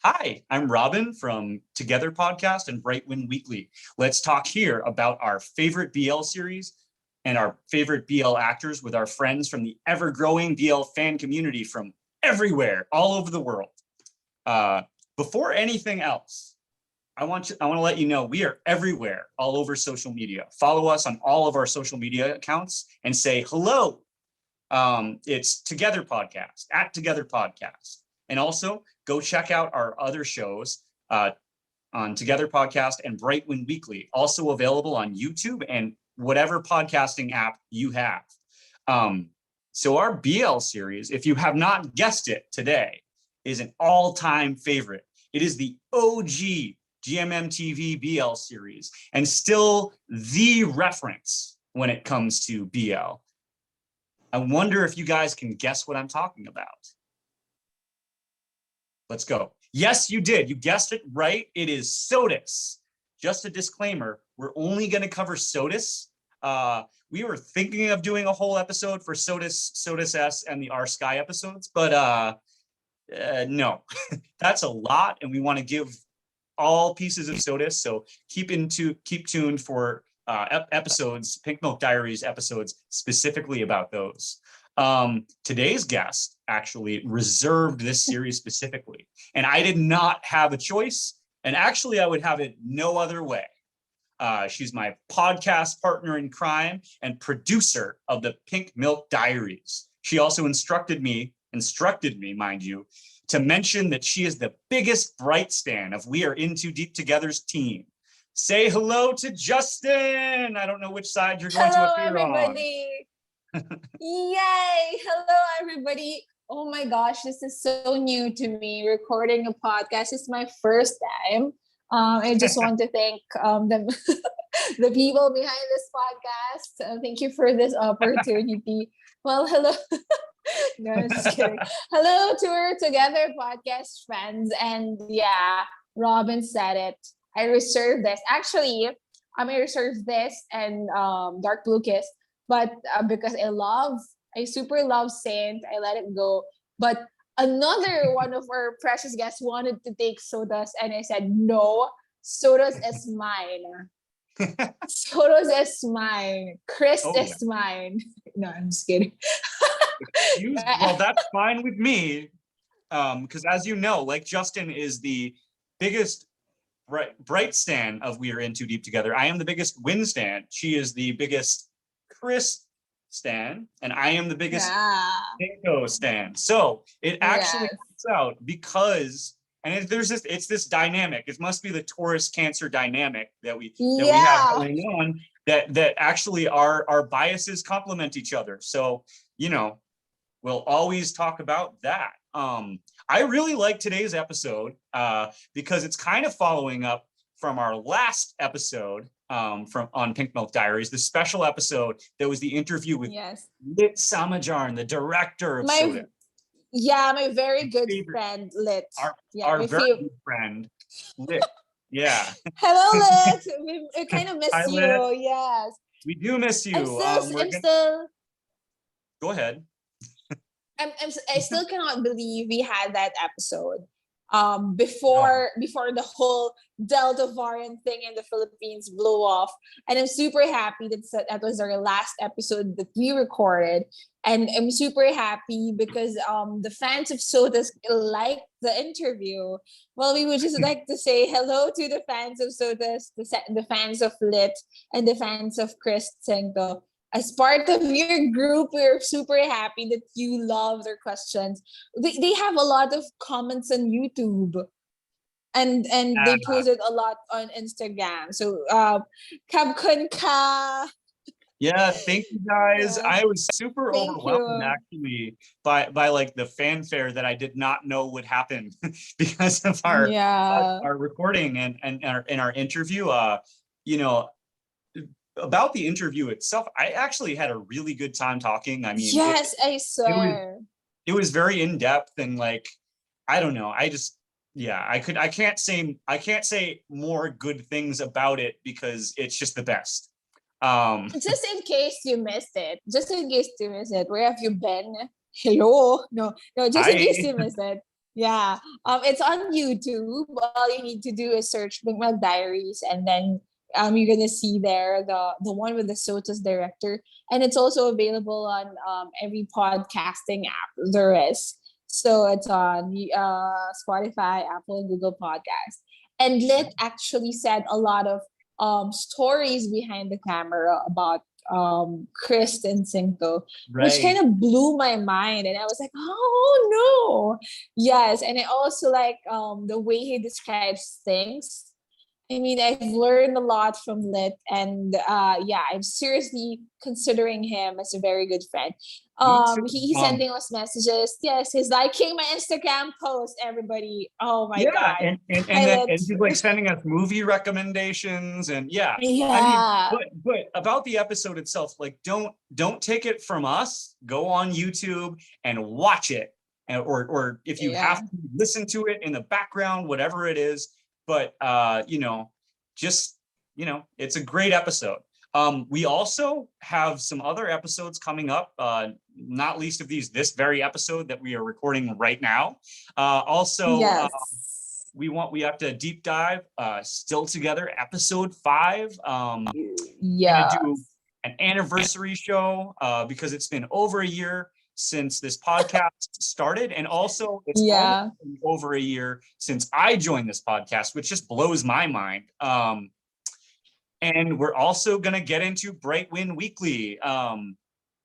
Hi, I'm Robin from Together Podcast and Bright Wind Weekly. Let's talk here about our favorite BL series and our favorite BL actors with our friends from the ever-growing BL fan community from everywhere, all over the world. Before anything else, I want to let you know we are everywhere, all over social media. Follow us on all of our social media accounts and say hello. It's Together Podcast, at Together Podcast. And also go check out our other shows on Together Podcast and Bright Wind Weekly, also available on YouTube and whatever podcasting app you have. So our BL series, if you have not guessed it today, is an all-time favorite. It is the OG GMMTV BL series and still the reference when it comes to BL. I wonder if you guys can guess what I'm talking about. Let's go. Yes, you did. You guessed it right. It is SOTUS. Just a disclaimer, we're only going to cover SOTUS. We were thinking of doing a whole episode for SOTUS, SOTUS S, and the R Sky episodes, but no, that's a lot, and we want to give all pieces of SOTUS. So keep tuned for episodes, Pink Milk Diaries episodes specifically about those. Today's guest actually reserved this series specifically, and I did not have a choice. And actually, I would have it no other way. She's my podcast partner in crime and producer of the Pink Milk Diaries. She also instructed me, mind you, to mention that she is the biggest Bright stan of We Are In Too Deep Together's team. Say hello to Justin. I don't know which side you're going to appear everybody. Yay! Hello, everybody. Oh my gosh, this is so new to me. Recording a podcast is my first time. I just want to thank the people behind this podcast. Thank you for this opportunity. Well, hello. No, I'm just kidding. Hello to our Together podcast friends. And yeah, Robin said it. I reserved this. Actually, I reserved this and Dark Blue Kiss. But because I super love Saint, I let it go. But another one of our precious guests wanted to take SOTUS, and I said, no, SOTUS is mine. SOTUS is mine. Chris is mine. No, I'm just kidding. Well, that's fine with me. Because as you know, like Justin is the biggest Bright stan of We Are In Too Deep Together. I am the biggest Win stan. She is the biggest Chris stan, and I am the biggest Pinko stan. So it actually works out because, and it's this dynamic. It must be the Taurus Cancer dynamic that we have going on. That actually our biases complement each other. So we'll always talk about that. I really like today's episode because it's kind of following up from our last episode on Pink Milk Diaries, the special episode that was the interview with Lit Samajarn, the director of SOTUS. Yeah, my very good friend, Lit. Our very good friend, Lit. Yeah. Hello, Lit. We kind of miss Hi, you. Lit. Yes. We do miss you. I'm still. Go ahead. I still cannot believe we had that episode. Before the whole Delta variant thing in the Philippines blew off, and I'm super happy that was our last episode that we recorded, and I'm super happy because the fans of SOTUS liked the interview. Well, we would just like to say hello to the fans of SOTUS, the fans of Lit, and the fans of Chris Sengto. As part of your group, we're super happy that you love their questions. They have a lot of comments on YouTube, and they post it a lot on Instagram. So, Kabkun ka. Yeah, thank you guys. I was super overwhelmed actually by like the fanfare that I did not know would happen because of our recording and our interview. About the interview itself, I actually had a really good time talking. I mean, I swear. It was very in-depth and like, I don't know. I can't say more good things about it because it's just the best. Just in case you missed it, where have you been? Hello? No, just in case you missed it. Yeah. It's on YouTube. All you need to do is search Big Mac Diaries, and then you're gonna see there the one with the SOTUS director, and it's also available on every podcasting app there is. So it's on Spotify, Apple, and Google Podcast. And Lit actually said a lot of stories behind the camera about Chris and Cinco, which kind Right. of blew my mind. And I was like, oh no. Yes. And I also like the way he describes things. I mean, I've learned a lot from Lit, and yeah, I'm seriously considering him as a very good friend. Me too. He's sending us messages. Yes, he's liking my Instagram post. Everybody, oh my Yeah, god, and hi then Lit. and he's like sending us movie recommendations and yeah. I mean, Yeah, but about the episode itself, like don't take it from us. Go on YouTube and watch it. And, or if you have yeah, to listen to it in the background, whatever it is. But just it's a great episode. We also have some other episodes coming up, not least of these, this very episode that we are recording right now. Also, yes, we have to deep dive Still Together episode 5. We're gonna yeah, do an anniversary show because it's been over a year since this podcast started, and also it's almost yeah. been over a year since I joined this podcast, which just blows my mind. And we're also gonna get into Bright Win Weekly.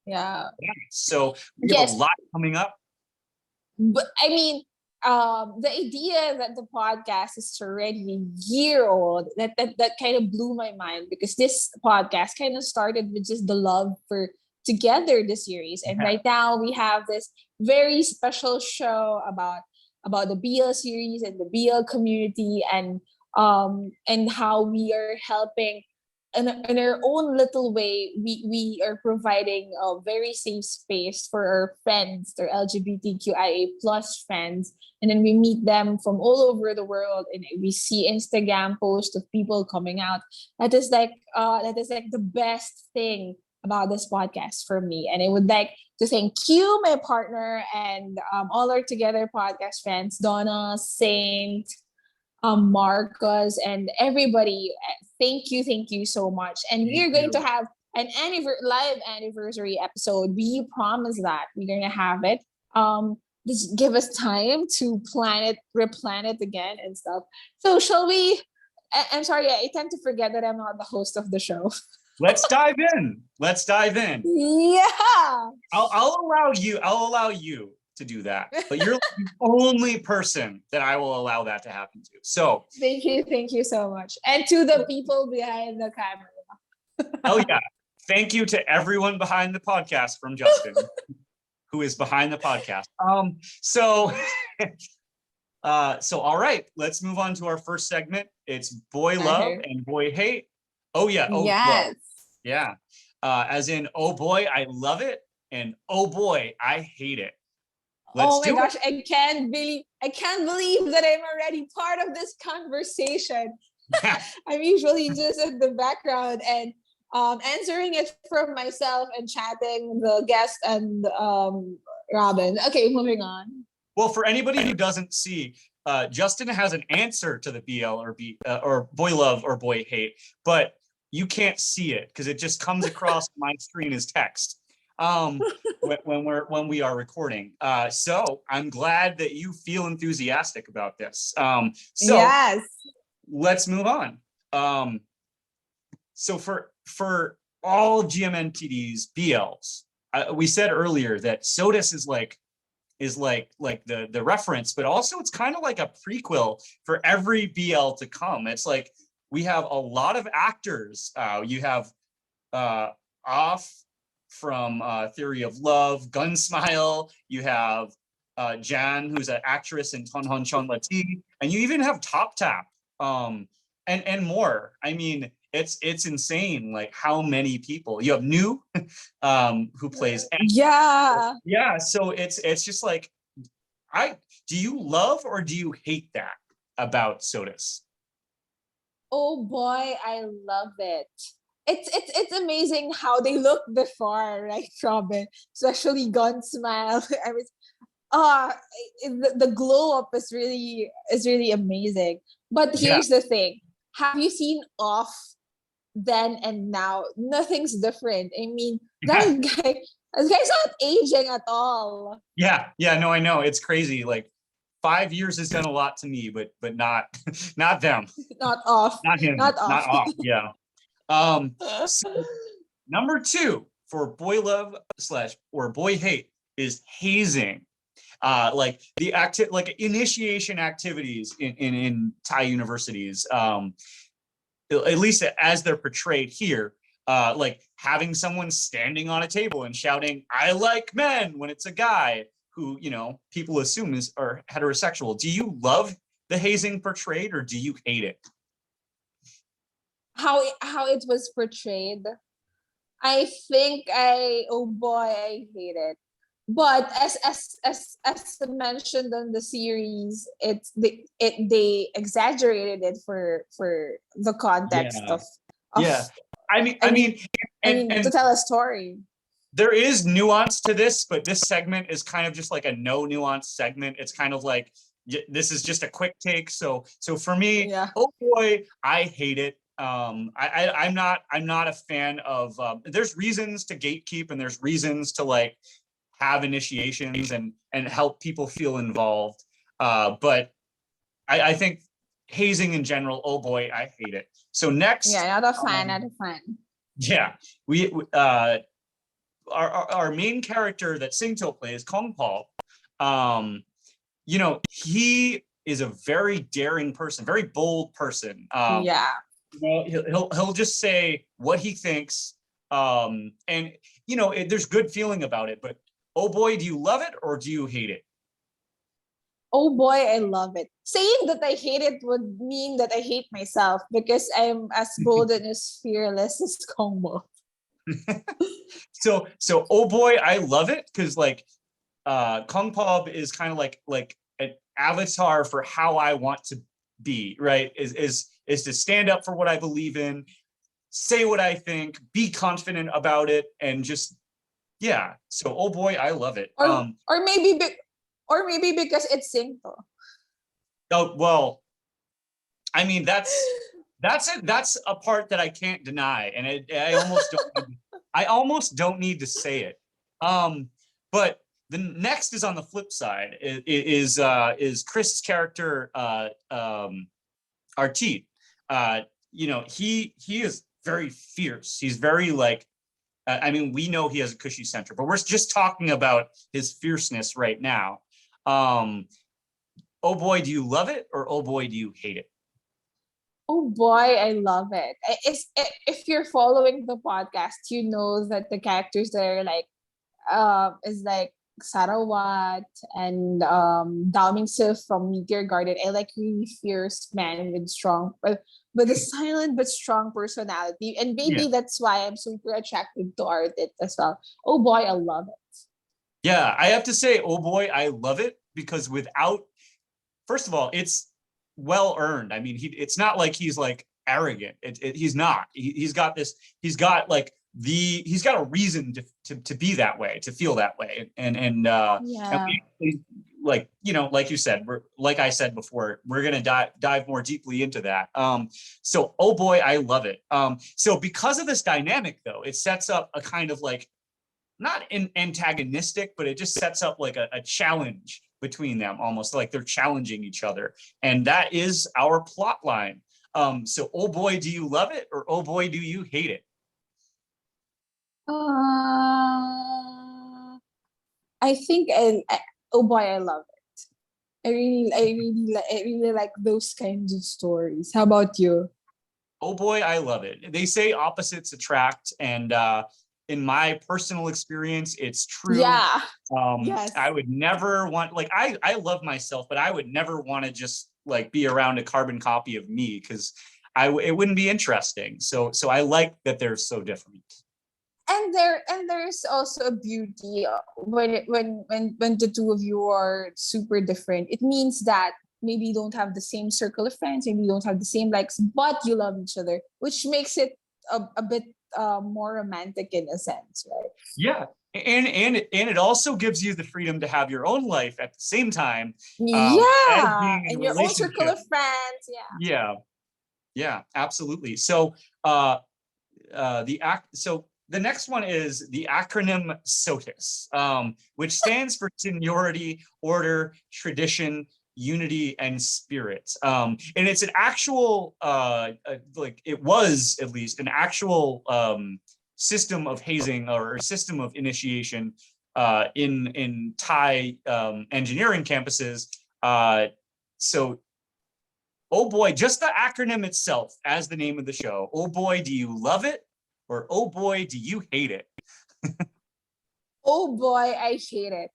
Yeah. So we have a Yes, lot coming up. but I mean, the idea that the podcast is already a year old, that kind of blew my mind, because this podcast kind of started with just the love for Together, the series, and Yeah. right now we have this very special show about the BL series and the BL community, and how we are helping in our own little way. We are providing a very safe space for our friends, their LGBTQIA plus friends, and then we meet them from all over the world, and we see Instagram posts of people coming out. That is like the best thing about this podcast for me. And I would like to thank you, my partner, and all our Together podcast friends, Donna, Saint, Marcos, and everybody. Thank you so much. And Thank we're going to you. have an live anniversary episode. We promise that we're going to have it. Just give us time to plan it, replan it again, and stuff. So, shall we? I'm sorry, I tend to forget that I'm not the host of the show. Let's dive in. Let's dive in. Yeah. I'll allow you to do that, but you're the only person that I will allow that to happen to. So Thank you so much. And to the people behind the camera. oh yeah, thank you to everyone behind the podcast from Justin, who is behind the podcast. So so all right, let's move on to our first segment. It's Boy Love and Boy Hate. Oh yeah, oh Yes. love. Yeah. As in, oh boy, I love it, and oh boy, I hate it. Let's Oh my do gosh, I can't believe that I'm already part of this conversation. it. I'm usually just in the background and answering it from myself and chatting the guest and Robin. Okay, moving on. Well, for anybody who doesn't see, Justin has an answer to the BL or Boy Love or Boy Hate, but you can't see it because it just comes across my screen as text when we are recording. So I'm glad that you feel enthusiastic about this. So Yes. let's move on. So for all of GMNTD's BLs, we said earlier that SOTUS is like the reference, but also it's kind of like a prequel for every BL to come. It's like we have a lot of actors. You have Off from Theory of Love, Gunsmile. You have Jan, who's an actress in Ton Hon Chon Lati, and you even have Top Tap, and more. I mean, it's insane, like how many people you have. New, who plays. Yeah. Yeah, so it's just like, do you love or do you hate that about SOTUS? Oh boy, I love it. It's amazing how they look before, right, Robin? Especially Gun Smile. I was uh the glow up is really amazing. But Yeah. here's the thing. Have you seen Off then and now? Nothing's different. I mean, that guy's not aging at all. Yeah. Yeah. No, I know. It's crazy. Like 5 years has done a lot to me, but not not them. Not Off. Not him. Not Not Off. off. Yeah. So number two for boy love slash or boy hate is hazing. Like the like initiation activities in Thai universities, at least as they're portrayed here, like having someone standing on a table and shouting "I like men" when it's a guy who, you know, people assume is or heterosexual. Do you love the hazing portrayed, or do you hate it? How it was portrayed. I think oh boy, I hate it. But as mentioned on the series, they exaggerated it for the context Yeah. of Yeah. I mean to And tell a story. there is nuance to this, but this segment is kind of just like a no nuance segment. It's kind of like this is just a quick take. So for me, Yeah. oh boy, I hate it. I'm not a fan of. There's reasons to gatekeep, and there's reasons to like have initiations and help people feel involved. But I think hazing in general, oh boy, I hate it. So next, Yeah, not a fan, not a fan. yeah, we our main character that Singto plays, Kong Paul, you know, he is a very daring person, very bold person. Yeah. You know, he'll just say what he thinks, and you know, there's good feeling about it. But oh boy, do you love it or do you hate it? Oh boy, I love it. Saying that I hate it would mean that I hate myself because I'm as bold and as fearless as Kongbo. So oh boy, I love it because like Kong Pao is kind of like an avatar for how I want to be, right? Is to stand up for what I believe in, say what I think, be confident about it, and just yeah. So oh boy, I love it. Or maybe or maybe because it's Singto. Oh well, I mean that's it. That's a part that I can't deny, and I almost don't need to say it. But the next is on the flip side is Chris' character Artit. You know, he is very fierce. He's very like I mean, we know he has a cushy center, but we're just talking about his fierceness right now. Oh boy, do you love it, or oh boy, do you hate it? Oh boy, I love it. If you're following the podcast, you know that the characters there like is like Sarawat and Dao Ming-soo from Meteor Garden. I like really fierce man with strong but a silent but strong personality. And maybe Yeah. that's why I'm super attracted to Ardit as well. Oh boy, I love it. Yeah, I have to say, oh boy, I love it because without, first of all, it's well earned. I mean, it's not like he's like arrogant. He's not. He's got this. He's got like he's got a reason to be that way, to feel that way, and Yeah. like you know, like you said, like I said before, we're gonna dive more deeply into that. So oh boy, I love it. So because of this dynamic, though, it sets up a kind of like not antagonistic, but it just sets up like a challenge between them, almost like they're challenging each other. And that is our plot line. So, oh boy, do you love it, or oh boy, do you hate it? I think oh boy, I love it. I really like those kinds of stories. How about you? Oh boy, I love it. They say opposites attract, and in my personal experience, it's true. Yeah. Yes. I would never want like I love myself, but I would never want to just like be around a carbon copy of me because it wouldn't be interesting. So I like that they're so different. And there's also a beauty when the two of you are super different. It means that maybe you don't have the same circle of friends, maybe you don't have the same likes, but you love each other, which makes it a bit more romantic in a sense, right? Yeah. And it also gives you the freedom to have your own life at the same time, as Yeah, being in a and your own circle relationship. of friends. Yeah. Yeah, yeah, absolutely. So the next one is the acronym SOTUS, which stands for seniority, order, tradition, unity, and spirit. And it's an actual, like it was at least an actual system of hazing or system of initiation in Thai engineering campuses. So oh boy, just the acronym itself as the name of the show. Oh boy, do you love it? Or oh boy, do you hate it? Oh boy, I hate it.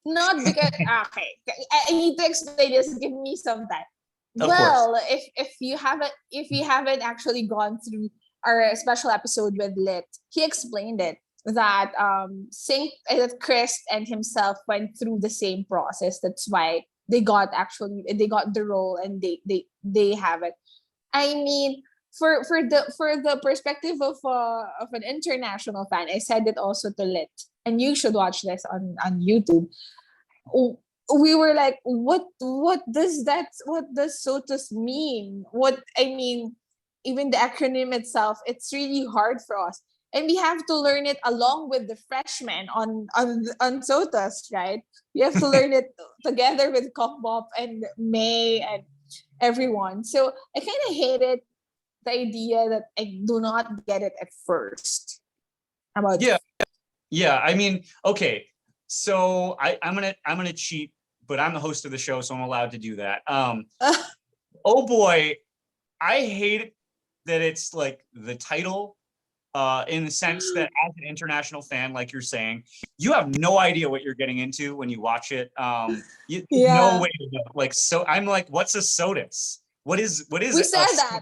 Not because okay, I need to explain this. Give me some time. Of course. Well, if you haven't actually gone through our special episode with Lit, he explained it that that Chris and himself went through the same process. That's why they got the role and they have it. I mean, for the perspective of an international fan, I said it also to Lit, and you should watch this on YouTube. We were like, what does SOTUS mean? What I mean, even the acronym itself, it's really hard for us. And we have to learn it along with the freshmen on SOTUS, right? We have to learn it together with Kokbop and May and everyone. So I kind of hated the idea that I do not get it at first. About Yeah. Yeah. I mean, okay. So I'm gonna cheat, but I'm the host of the show, so I'm allowed to do that. Oh boy, I hate that it's like the title, in the sense that as an international fan, like you're saying, you have no idea what you're getting into when you watch it. No yeah, way to know. Like, so I'm like, what's a SOTUS? What is we a said that.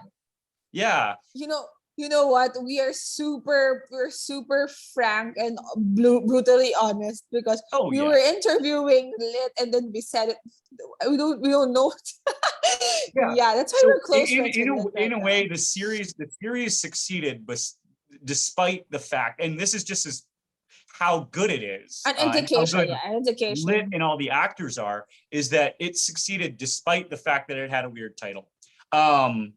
yeah. You know, you know what? We're super frank and brutally honest because Oh we yeah. were interviewing Lit and then we said it. We don't know. Yeah. Yeah, that's why So we're close friends with Lit in right a now. way, the series succeeded, but despite the fact, and this is just as how good it is, An and how indication, good yeah, an Lit indication. and all the actors are, is that it succeeded despite the fact that it had a weird title. Um,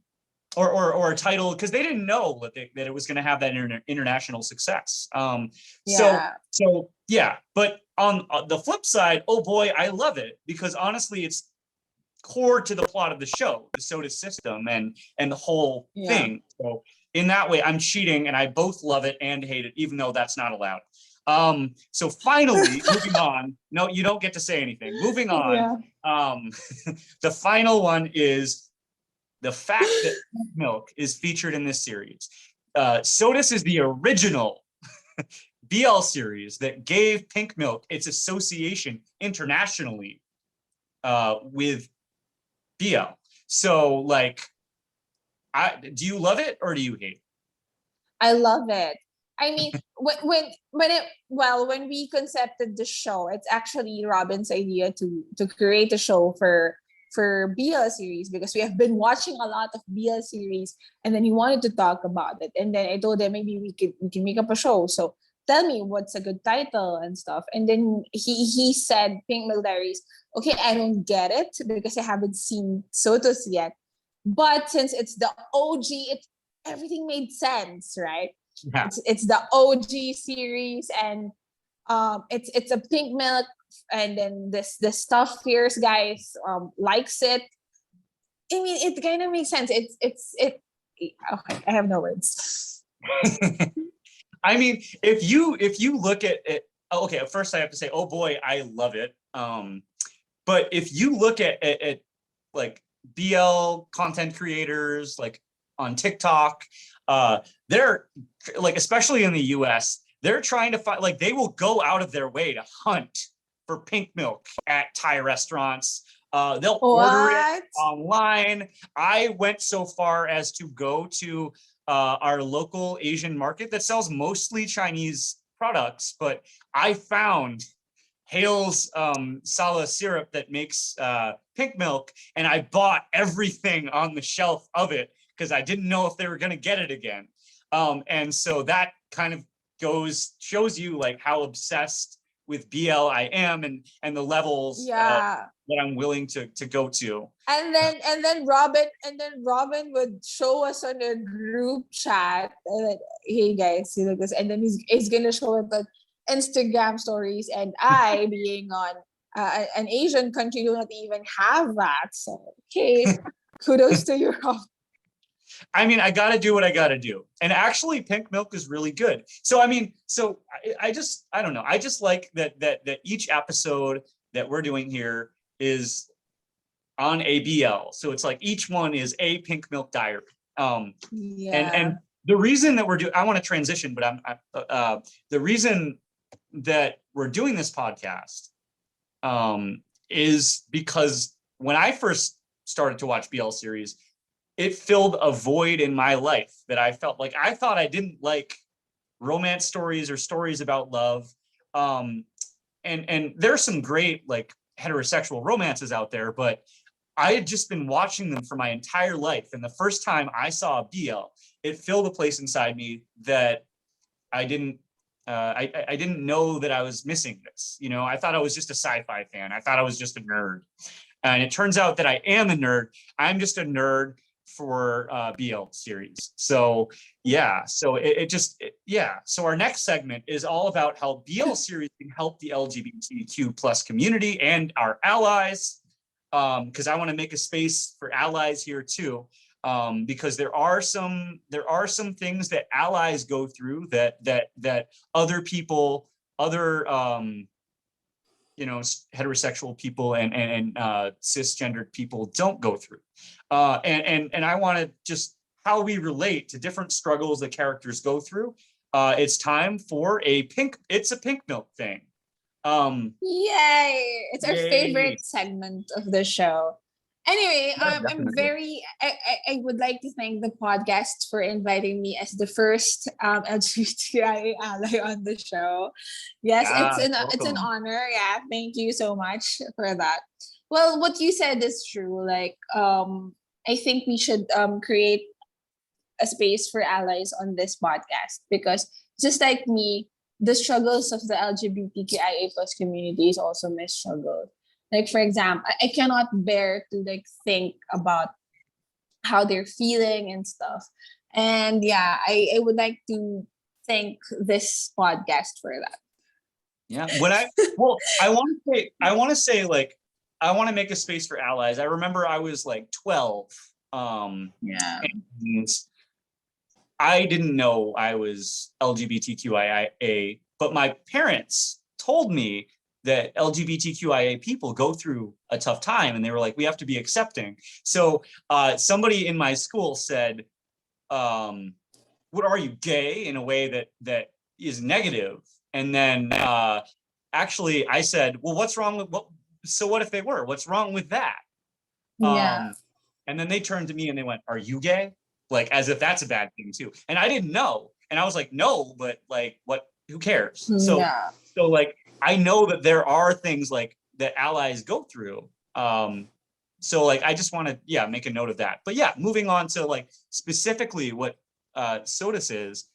or a title because they didn't know that it was going to have that international success. So Yeah, yeah, but on the flip side, oh boy, I love it because honestly, it's core to the plot of the show, the SOTUS system and the whole yeah. thing. So in that way, I'm cheating, and I both love it and hate it, even though that's not allowed. So finally, moving on. No, you don't get to say anything. Moving on. Yeah. Um, the final one is the fact that milk is featured in this series. SOTUS is the original BL series that gave pink milk its association internationally with BL. So, like, do you love it or do you hate it? I love it. I mean, when we concepted the show, it's actually Robin's idea to create a show for BL series because we have been watching a lot of BL series, and then he wanted to talk about it, and then I told him maybe we can make up a show. So tell me what's a good title and stuff, and then he said Pink Milk Diaries. Okay, I don't get it because I haven't seen SOTUS yet, but since it's the OG, everything made sense, right? Yeah. It's the OG series, and it's a pink milk, and then the stuff fierce guys likes it. I mean, it kind of makes sense. It. Okay, I have no words. I mean, if you look at it, okay, first I have to say, oh boy, I love it. But if you look at like BL content creators, like on TikTok, they're like, especially in the US, they're trying to find, like, they will go out of their way to hunt for pink milk at Thai restaurants. They'll order it What? online. I went so far as to go to our local Asian market that sells mostly Chinese products, but I found Hale's Sala syrup that makes pink milk, and I bought everything on the shelf of it because I didn't know if they were going to get it again. And so that kind of shows you like how obsessed with BL I am, and the levels Yeah. that I'm willing to go to. And then Robin would show us on a group chat, like, hey guys, see like this, and then he's gonna show it on Instagram stories, and I being on an Asian country do not even have that. So okay, kudos to you, Rob. I mean, I got to do what I got to do. And actually, pink milk is really good. So, I mean, I don't know. I just like that each episode that we're doing here is on ABL. So it's like each one is a pink milk diary. And the reason that I want to transition, but the reason that we're doing this podcast is because when I first started to watch BL series, it filled a void in my life that I felt like I thought I didn't like romance stories or stories about love. And there's some great like heterosexual romances out there, but I had just been watching them for my entire life. And the first time I saw a BL, it filled a place inside me that I didn't know that I was missing this. You know, I thought I was just a sci-fi fan. I thought I was just a nerd. And it turns out that I am a nerd. I'm just a nerd for BL series. So yeah, so so our next segment is all about how BL series can help the LGBTQ plus community and our allies, because I want to make a space for allies here too, because there are some things that allies go through that other people, other heterosexual people and cisgendered people don't go through. And I want to just how we relate to different struggles that characters go through. It's time for it's a pink milk thing. Yay! It's our Yay. favorite segment of the show. Anyway, Yeah, I would like to thank the podcast for inviting me as the first LGBTQIA ally on the show. Yes, it's an honor. Yeah, thank you so much for that. Well, what you said is true. Like, I think we should create a space for allies on this podcast, because just like me, the struggles of the LGBTQIA plus community is also my struggle. Like, for example, I cannot bear to like think about how they're feeling and stuff. And yeah, I would like to thank this podcast for that. Yeah. I want to say like, I want to make a space for allies. I remember I was like 12. Yeah. And I didn't know I was LGBTQIA, but my parents told me that LGBTQIA people go through a tough time, and they were like, we have to be accepting. So somebody in my school said, what are you, gay, in a way that is negative. And then actually I said, well, what's wrong with what if they were? What's wrong with that? Yeah. And then they turned to me and they went, are you gay? Like, as if that's a bad thing too. And I didn't know. And I was like, no, but like, what, who cares? So like, I know that there are things like that allies go through. So like, I just want to, make a note of that. But yeah, moving on to like specifically what SOTUS is,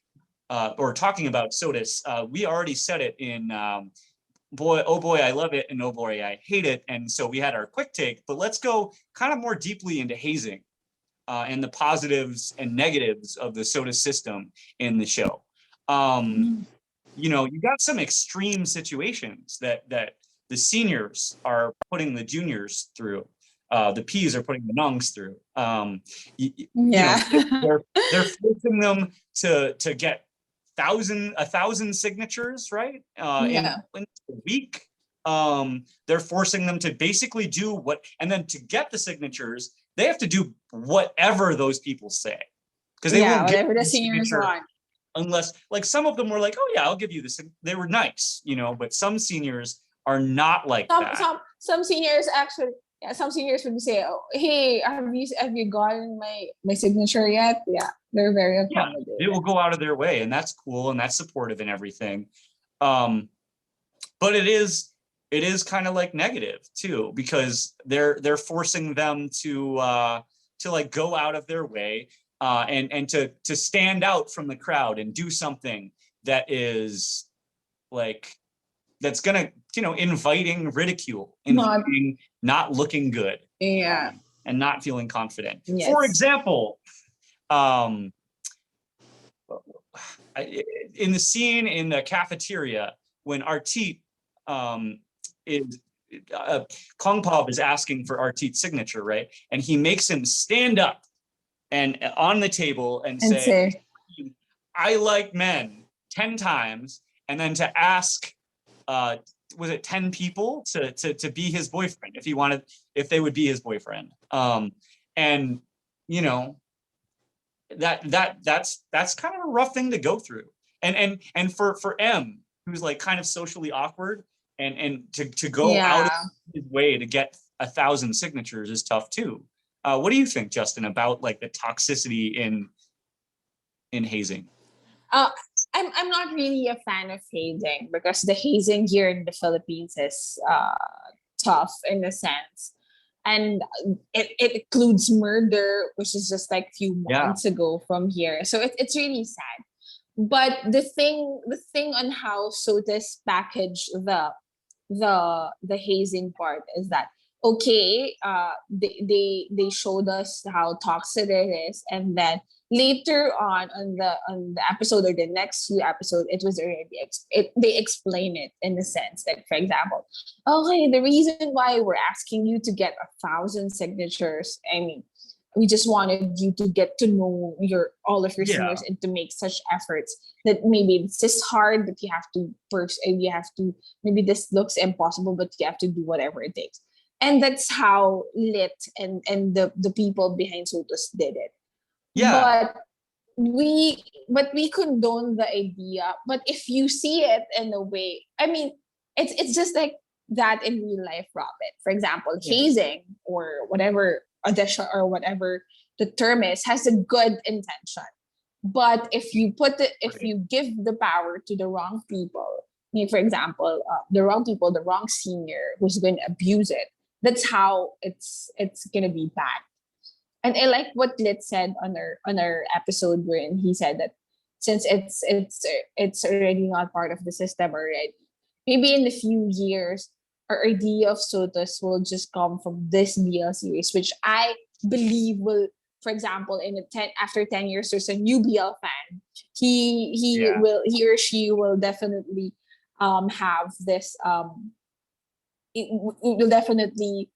or talking about SOTUS, we already said it in boy, oh boy, I love it, and oh boy, I hate it. And so we had our quick take, but let's go kind of more deeply into hazing and the positives and negatives of the SOTUS system in the show. You got some extreme situations that the seniors are putting the juniors through. The P's are putting the nungs through. They're forcing them to get 1,000 signatures, right? In a week. They're forcing them to basically do and then to get the signatures, they have to do whatever those people say, because they won't get the seniors want. Unless, like, some of them were like, oh yeah, I'll give you this. They were nice, but some seniors are not like that. Some seniors actually, some seniors would say, oh, hey, have you gotten my signature yet? Yeah, they're very accommodating. Yeah, they will go out of their way, and that's cool, and that's supportive and everything. But it is kind of like negative too, because they're forcing them to like go out of their way and to stand out from the crowd and do something that is like, that's gonna, inviting ridicule, Not, inviting not looking good, yeah. and not feeling confident. For Yes. example, um, in the scene in the cafeteria when Artit is Kong Pop is asking for Artit's signature, right? And he makes him stand up and on the table and And say, say, "I like men" 10 times, and then to ask, was it 10 people to be his boyfriend if they would be his boyfriend. And you know, that's kind of a rough thing to go through. And for M, who's like kind of socially awkward, and to go out of yeah. his way to get 1,000 signatures is tough too. What do you think, Justin, about like the toxicity in hazing? Uh, I'm not really a fan of hazing because the hazing here in the Philippines is tough in a sense. And it includes murder, which is just like few Yeah, months ago from here. So it's really sad. But the thing on how SOTUS package the hazing part is that okay, they showed us how toxic it is, and then later on the episode or the next few episode, it was already they explain it in a sense, like for example, okay, the reason why we're asking you to get 1,000 signatures, I mean, we just wanted you to get to know your all of your yeah, seniors and to make such efforts that maybe it's just hard that you have to you have to, maybe this looks impossible but you have to do whatever it takes. And that's how lit and the people behind Sotos did it. yeah, but we condone the idea, but if you see it in a way, I mean, it's just like that in real life, Robin. For example, hazing or whatever audition or whatever the term is has a good intention, but if right. you give the power to the wrong people, for example, the wrong people, the wrong senior who's going to abuse it, that's how it's gonna be bad. And I like what Lit said on our episode when he said that since it's already not part of the system already, maybe in a few years our idea of SOTUS will just come from this BL series, which I believe will, for example, in a 10 after 10 years there's a new BL fan. Yeah, He or she will definitely have this it will definitely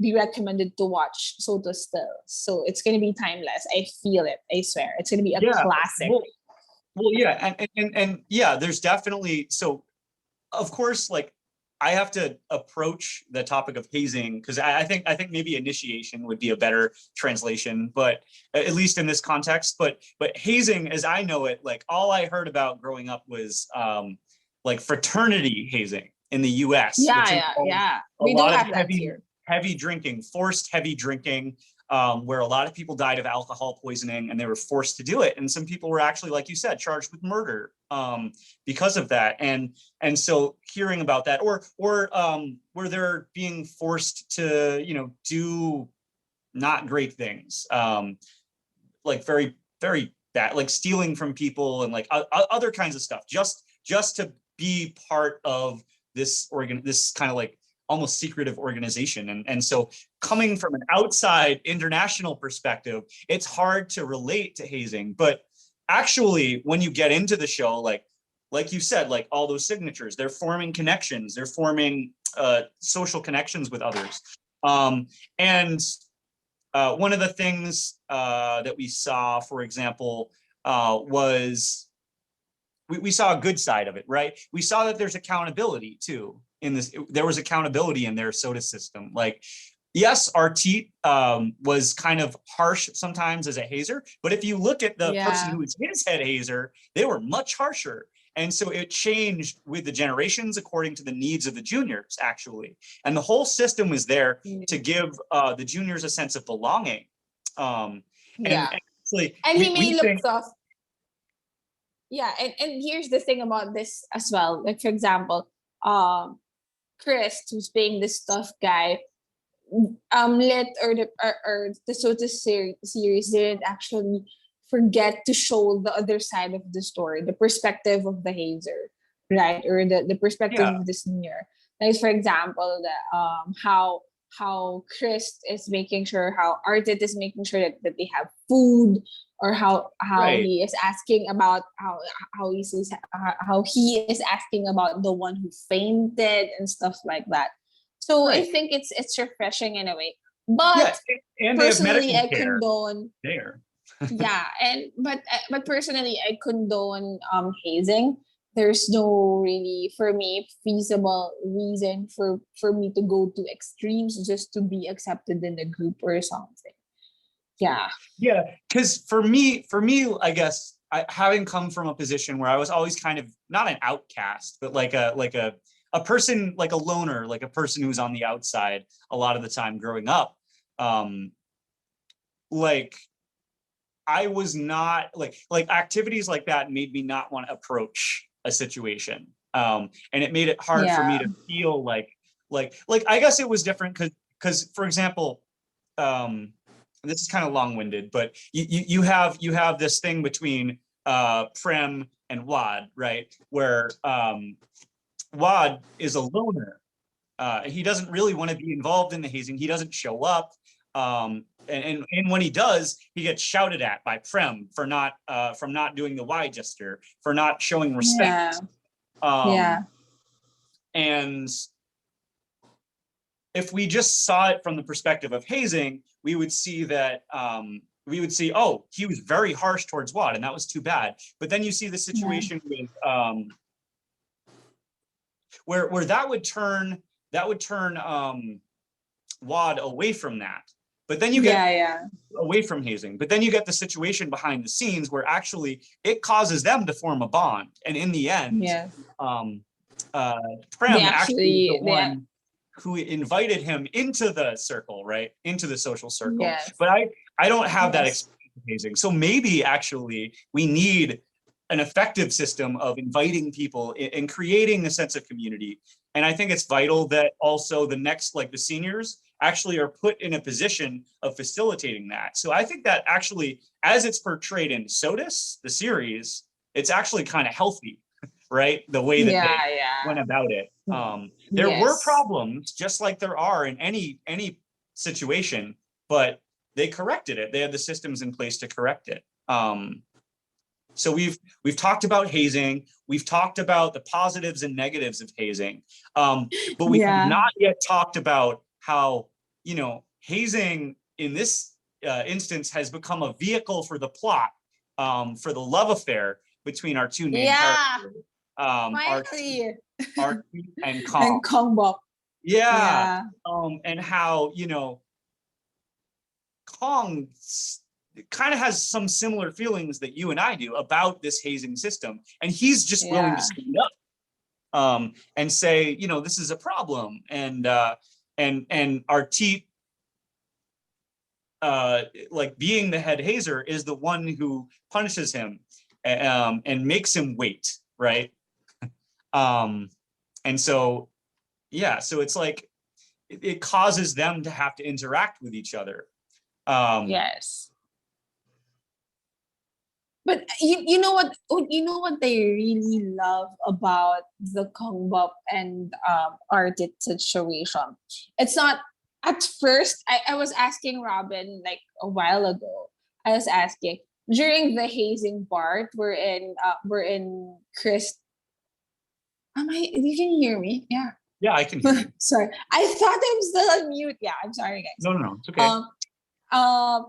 be recommended to watch Soto still. So it's gonna be timeless. I feel it. I swear. It's gonna be a yeah. classic. Well, yeah, and yeah, there's definitely, so of course, like, I have to approach the topic of hazing because I think maybe initiation would be a better translation, but at least in this context. But hazing, as I know it, like all I heard about growing up was like fraternity hazing in the U.S., Yeah, which yeah, involves yeah. a We do lot of have that here. heavy drinking, forced heavy drinking, where a lot of people died of alcohol poisoning and they were forced to do it. And some people were actually, like you said, charged with murder because of that. And so hearing about that, or where they're being forced to, do not great things, like very bad, like stealing from people and like other kinds of stuff, just to be part of this kind of like almost secretive organization. And so coming from an outside international perspective, it's hard to relate to hazing. But actually, when you get into the show, like you said, like all those signatures, they're forming connections, they're forming social connections with others. And one of the things that we saw, for example, was we saw a good side of it, right? We saw that there's accountability too in this. There was accountability in their SOTA system. Like, yes, Artit was kind of harsh sometimes as a hazer, but if you look at the person Yeah. who was his head hazer, they were much harsher. And so it changed with the generations according to the needs of the juniors, actually. And the whole system was there to give the juniors a sense of belonging. Um, Yeah. and actually, And he we may look think, tough. Yeah, and here's the thing about this as well. Like for example, Chris, who's playing this tough guy, Lit or the SOTA series didn't actually forget to show the other side of the story, the perspective of the hazer, right? Or the perspective Yeah, of the senior. Like for example, how Chris is making sure, how Artit is making sure that they have food, or how right. he is asking about how he is asking about the one who fainted and stuff like that. So I Right. think it's refreshing in a way. Yeah, But and they have personally, medical I care condone, there. yeah, and but personally, I condone hazing. There's no really, for me, feasible reason for me to go to extremes just to be accepted in a group or something. Yeah. Yeah, because for me, I guess having come from a position where I was always kind of not an outcast, but like a person, like a loner, like a person who's on the outside a lot of the time growing up. Um, like I was not like activities like that made me not want to approach a situation. And it made it hard for me Yeah. to feel like I guess it was different because for example, this is kind of long-winded, but you have this thing between Prem and Wad, right? Where Wad is a loner. He doesn't really want to be involved in the hazing. He doesn't show up. And when he does, he gets shouted at by Prem for not doing the Y gesture, for not showing Yeah. respect. Um, Yeah. and if we just saw it from the perspective of hazing, we would see that oh, he was very harsh towards Wad, and that was too bad. But then you see the Yeah. situation with where that would turn Wad away from that. But then you get Yeah. Yeah. away from hazing. But then you get the situation behind the scenes where actually it causes them to form a bond, and in the end, Yes. um, uh, Prem actually is the They one who invited him into the circle, right? Into the social circle. yes. But I don't have that Yes. experience with hazing. So maybe actually we need an effective system of inviting people and creating a sense of community. And I think it's vital that also the next, like the seniors, actually are put in a position of facilitating that. So I think that actually, as it's portrayed in SOTUS, the series, it's actually kind of healthy, right? The way that they Yeah. went Yeah. about it. There were Yes. problems, just like there are in any situation, but they corrected it. They had the systems in place to correct it. So we've talked about hazing. We've talked about the positives and negatives of hazing, but we have Yeah. not yet talked about how hazing in this instance has become a vehicle for the plot, for the love affair between our two main Yeah. characters, Finally. Archie and And Kong. combo. Yeah, Yeah. and how Kong kind of has some similar feelings that you and I do about this hazing system, and he's just willing to Yeah. stand up and say, this is a problem, and Artie, like being the head hazer, is the one who punishes him and makes him wait, right? Um, and so, yeah, so it's like it causes them to have to interact with each other. Yes. But you know what, they really love about the Kongbop and Ardit situation. It's not, at first I was asking Robin like a while ago. I was asking during the hazing part, we're in Chris. Am I, you can hear me? Yeah. Yeah, I can hear you. Sorry. I thought I'm still on mute. Yeah, I'm sorry guys. No, no, no, it's okay. Um um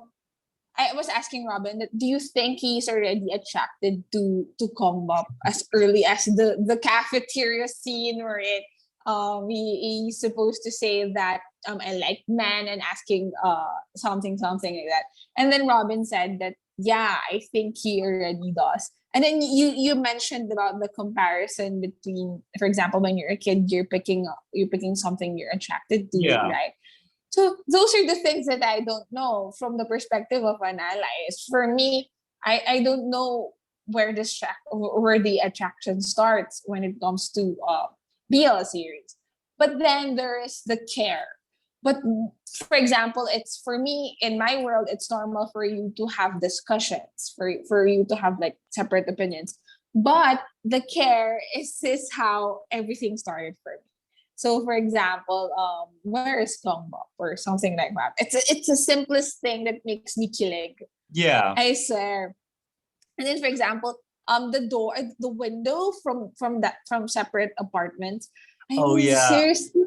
I was asking Robin that, do you think he's already attracted to Kongbop as early as the cafeteria scene where he's supposed to say that I like men and asking something like that. And then Robin said that, yeah, I think he already does. And then you mentioned about the comparison between, for example, when you're a kid, you're picking something you're attracted to, Yeah, right? So those are the things that I don't know from the perspective of an ally. For me, I don't know where the attraction starts when it comes to BL series. But then there is the care. but for example, it's for me in my world, it's normal for you to have discussions, for you to have like separate opinions. But the care is how everything started for me. So for example, where is Tongbok or something like that? It's the simplest thing that makes me kilig. Yeah. I swear. And then for example, the window from separate apartments. I Oh mean, yeah. seriously,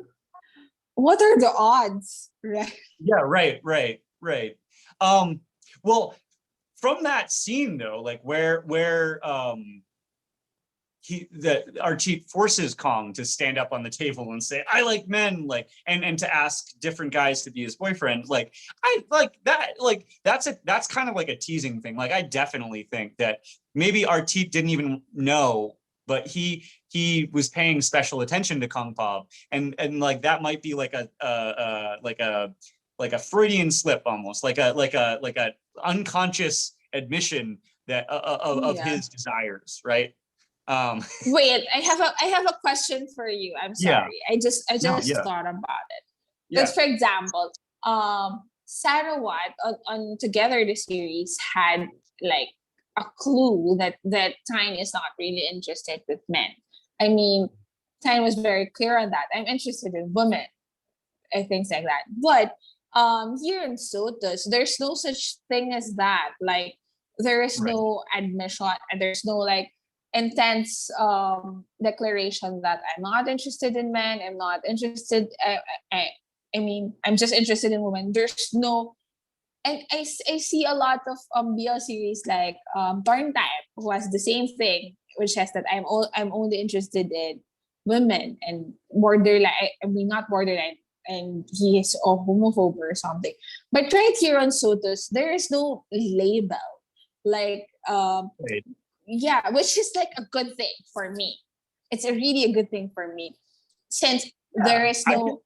what are the odds, right? Yeah, right. Um, well, from that scene though, like where our chief forces Kong to stand up on the table and say, I like men, like, and to ask different guys to be his boyfriend, like, I like that, like, that's kind of like a teasing thing. Like, I definitely think that maybe our chief didn't even know, but he was paying special attention to Kong Pao, and like that might be like a Freudian slip, almost like a unconscious admission that of Yeah. his desires, right? Um, Wait, I have a question for you. I'm yeah, sorry. I just no, yeah, thought about it. yeah, Because for example, Sarawat on Together the series had like a clue that Tyne is not really interested with men. I mean, Tyne was very clear on that. I'm interested in women and things like that. But here in SOTUS, there's no such thing as that. Like there is right, no admission and there's no like intense declaration that I'm not interested in men. I'm not interested. I mean, I'm just interested in women. There's no, and I see a lot of BL series like Torn Type who has the same thing, which says that I'm only interested in women and borderline. I mean, not borderline, and he is a homophobe or something. But right here on SOTUS, there is no label. Like right. yeah, which is like a good thing for me. It's a really a good thing for me since there Yeah, is I think, no.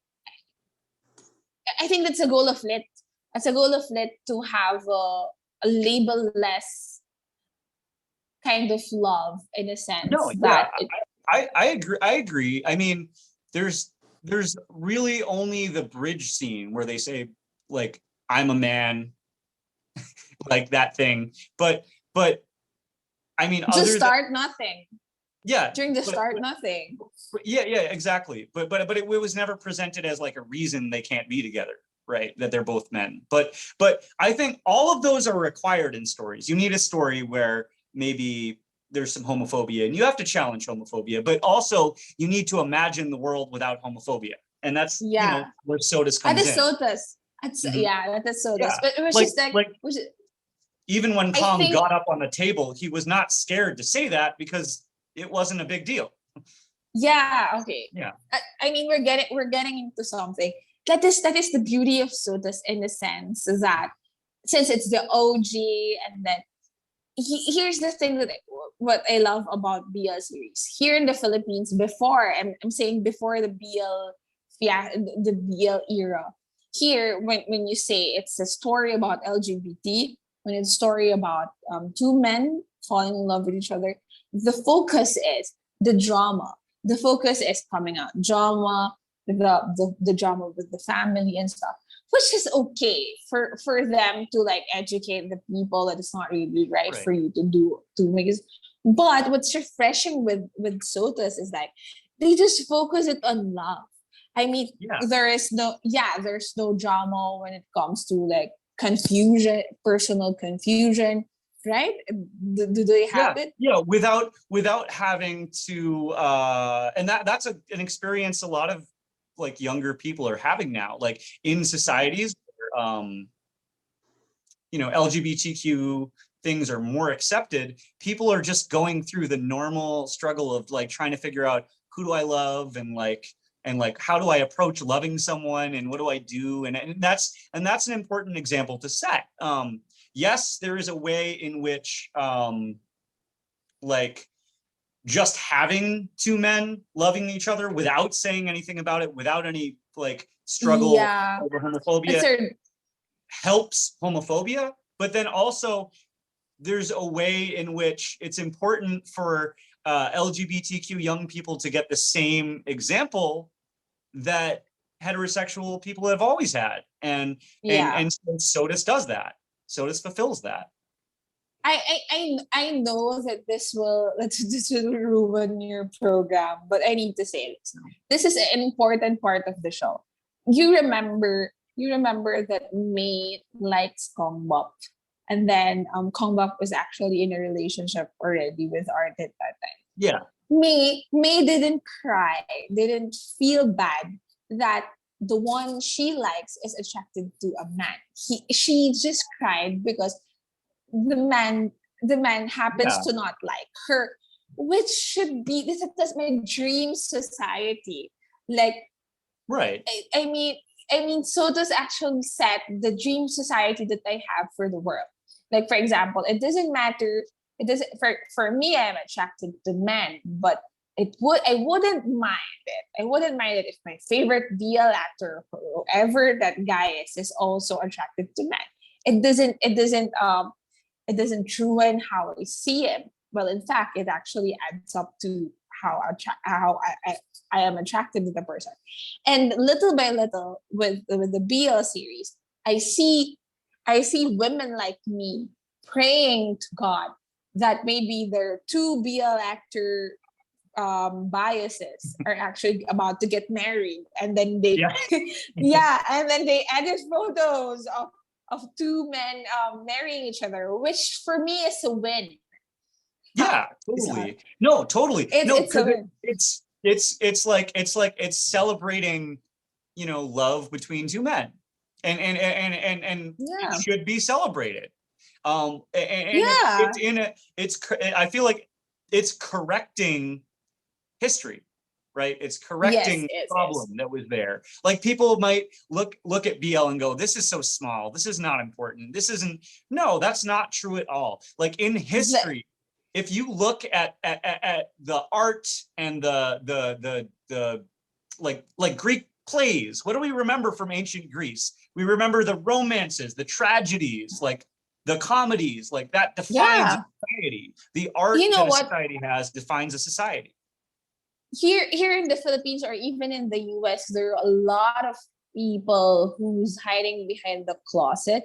I think that's a goal of lit. That's a goal of lit to have a label-less kind of love in a no, sense yeah, that it, I agree. I agree. I mean, there's really only the bridge scene where they say like I'm a man, like that thing. But I mean, just other than start nothing yeah, during the but, start but nothing. yeah, exactly. But it was never presented as like a reason they can't be together, right? That they're both men. But I think all of those are required in stories. You need a story where maybe there's some homophobia and you have to challenge homophobia, but also you need to imagine the world without homophobia. And that's, Yeah, where SOTUS at the comes in. SOTUS. Mhm. Yeah, that is SOTUS. Yeah. But it was Like just like, like which is, even when I Kong think, got up on the table, he was not scared to say that because it wasn't a big deal. yeah, okay. Yeah. I mean, we're getting into something that is the beauty of SOTUS in the sense that since it's the OG and then here's the thing that what I love about BL series here in the Philippines before I'm saying before the BL, yeah, the BL era. Here when you say it's a story about LGBT, when it's a story about two men falling in love with each other, the focus is the drama. The focus is coming out drama, the drama with the family and stuff, which is okay for them to like educate the people that it's not really right Right. for you to do to make it. But what's refreshing with SOTUS is like they just focus it on love. I mean, Yeah. there's no drama when it comes to like confusion, personal confusion, right? Do they have it? Yeah, without having to and that's an experience a lot of like younger people are having now, like in societies where, LGBTQ things are more accepted. People are just going through the normal struggle of like trying to figure out who do I love and how do I approach loving someone and what do I do, and that's an important example to set. Yes, there is a way in which like just having two men loving each other without saying anything about it, without any like struggle Yeah, over it's homophobia, a helps homophobia. But then also there's a way in which it's important for LGBTQ young people to get the same example that heterosexual people have always had. And SOTUS does that. SOTUS fulfills that. I know that this will ruin your program, but I need to say this. This is an important part of the show. You remember that May likes Kongbok, and then Kongbok was actually in a relationship already with Art at that time. Yeah. May didn't cry, didn't feel bad that the one she likes is attracted to a man. She just cried because the man happens to not like her, which should be that's my dream society. Like, right. I mean, so does actually set the dream society that I have for the world. Like, for example, it doesn't matter. It doesn't for me. I'm attracted to men, but I wouldn't mind it. I wouldn't mind it if my favorite BL actor, whoever that guy is also attracted to men. It doesn't ruin how I see him. Well, in fact, it actually adds up to how I am attracted to the person. And little by little, with the BL series, I see women like me praying to God that maybe their two BL actor biases are actually about to get married, and then they and then they edit photos of two men marrying each other, which for me is a win. Yeah, totally. No, totally. It's like celebrating, love between two men, and it should be celebrated. I feel like it's correcting history, right? It's correcting the problem that was there. Like, people might look at BL and go, this is so small, this is not important, this isn't. No, that's not true at all. Like, in history, if you look at the art and the like Greek plays, what do we remember from ancient Greece? We remember the romances, the tragedies, like the comedies, like that defines a society. The art that a society has defines a society. Here in the Philippines, or even in the US, there are a lot of people who's hiding behind the closet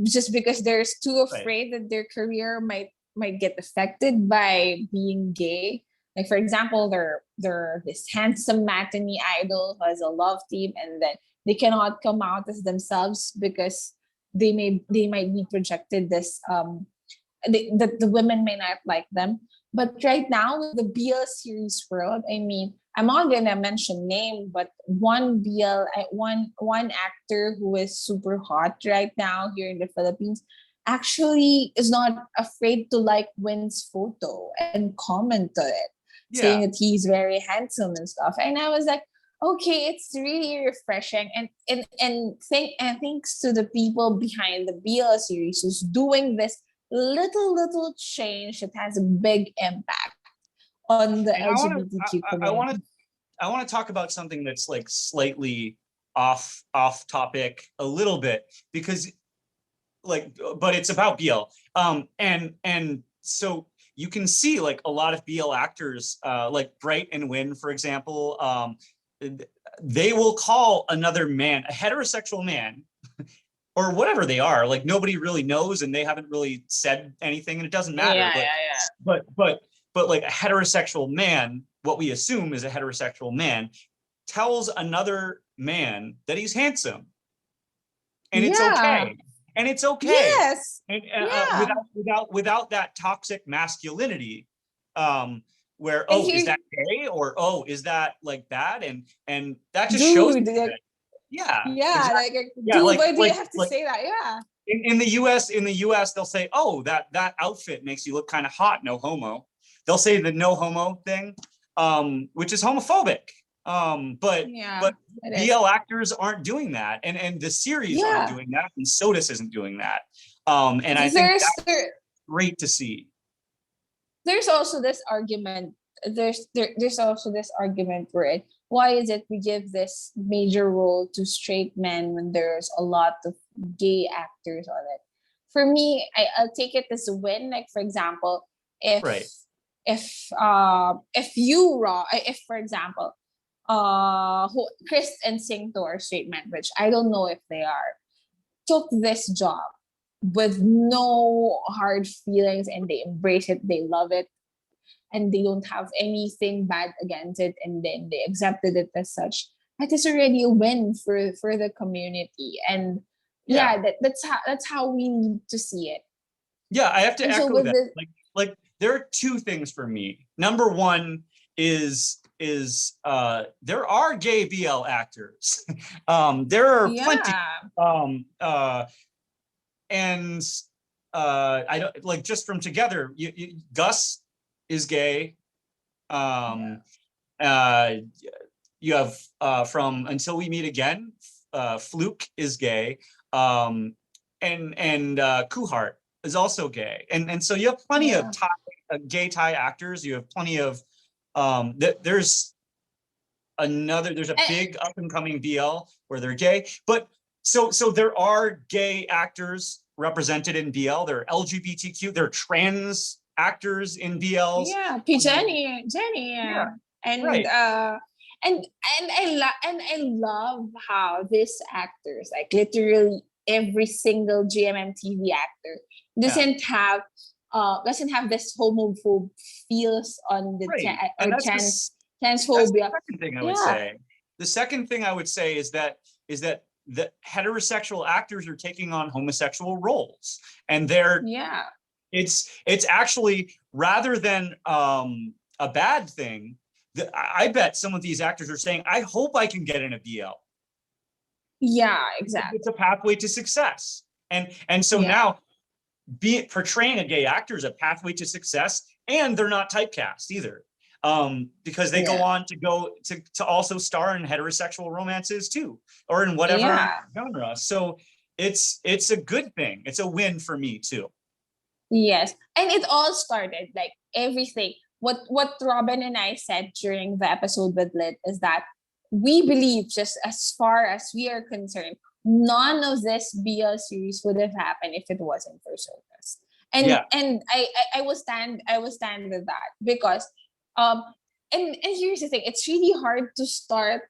just because they're too afraid that their career might get affected by being gay. Like, for example, they're this handsome matinee idol who has a love team, and then they cannot come out as themselves because they might be projected this the women may not like them. But right now, with the BL series world, I mean, I'm not gonna mention name, but one actor who is super hot right now here in the Philippines actually is not afraid to like Win's photo and comment on it, saying that he's very handsome and stuff. And I was like, okay, it's really refreshing, and thanks to the people behind the BL series who's doing this little change that has a big impact on the LGBTQ community. I want to talk about something that's like slightly off topic a little bit, because but it's about BL. And so you can see like a lot of BL actors, like Bright and Win, for example, they will call another man, a heterosexual man, or whatever they are, like nobody really knows and they haven't really said anything and it doesn't matter. But like a heterosexual man, what we assume is a heterosexual man, tells another man that he's handsome. And it's okay. And it's okay. Yes. And, without that toxic masculinity, where is that gay, or is that like bad, and that just shows that, exactly. Why do you have to say that? In the US they'll say, that outfit makes you look kind of hot, no homo. They'll say the no homo thing, which is homophobic. But BL actors aren't doing that, and the series aren't doing that, and SOTUS isn't doing that. And I think that's great to see. There's also this argument. There's also this argument where why is it we give this major role to straight men when there's a lot of gay actors on it? For me, I'll take it as a win. Like, for example, if for example, who Chris and Singto are straight men, which I don't know if they are, took this job with no hard feelings, and they embrace it, they love it, and they don't have anything bad against it, and then they accepted it as such. That is already a win for the community. And Yeah. yeah, that's how we need to see it. Yeah, I have to And so echo with that. the Like there are two things for me. Number one is there are gay BL actors. There are plenty. yeah Um, and I don't like just from Together. Gus is gay. yeah Uh, you have from Until We Meet Again. Fluke is gay. And Kuhart is also gay. And so you have plenty of yeah gay Thai actors. You have plenty of there's a and, big up and coming BL where they're gay. But so there are gay actors represented in BL. There are LGBTQ, there are trans actors in BLs. yeah, Jenny, Yeah, yeah. and right. uh and I love how these actors, like literally every single GMM TV actor, Yeah, doesn't have this homophobe feels on the right. or And that's the transphobia. second thing I would Yeah, say. The second thing I would say is that the heterosexual actors are taking on homosexual roles, and yeah, it's actually rather than a bad thing. I bet some of these actors are saying, "I hope I can get in a BL. yeah, It's exactly. a pathway to success." And so Yeah, now, portraying a gay actor is a pathway to success, and they're not typecast either, because they go yeah, on to also star in heterosexual romances too, or in whatever yeah. genre. So it's a good thing. It's a win for me too. Yes. And it all started like everything. What Robin and I said during the episode with Lit is that we believe, just as far as we are concerned, none of this BL series would have happened if it wasn't for SOTUS. And Yeah, I will stand with that, because um and here's the thing, it's really hard to start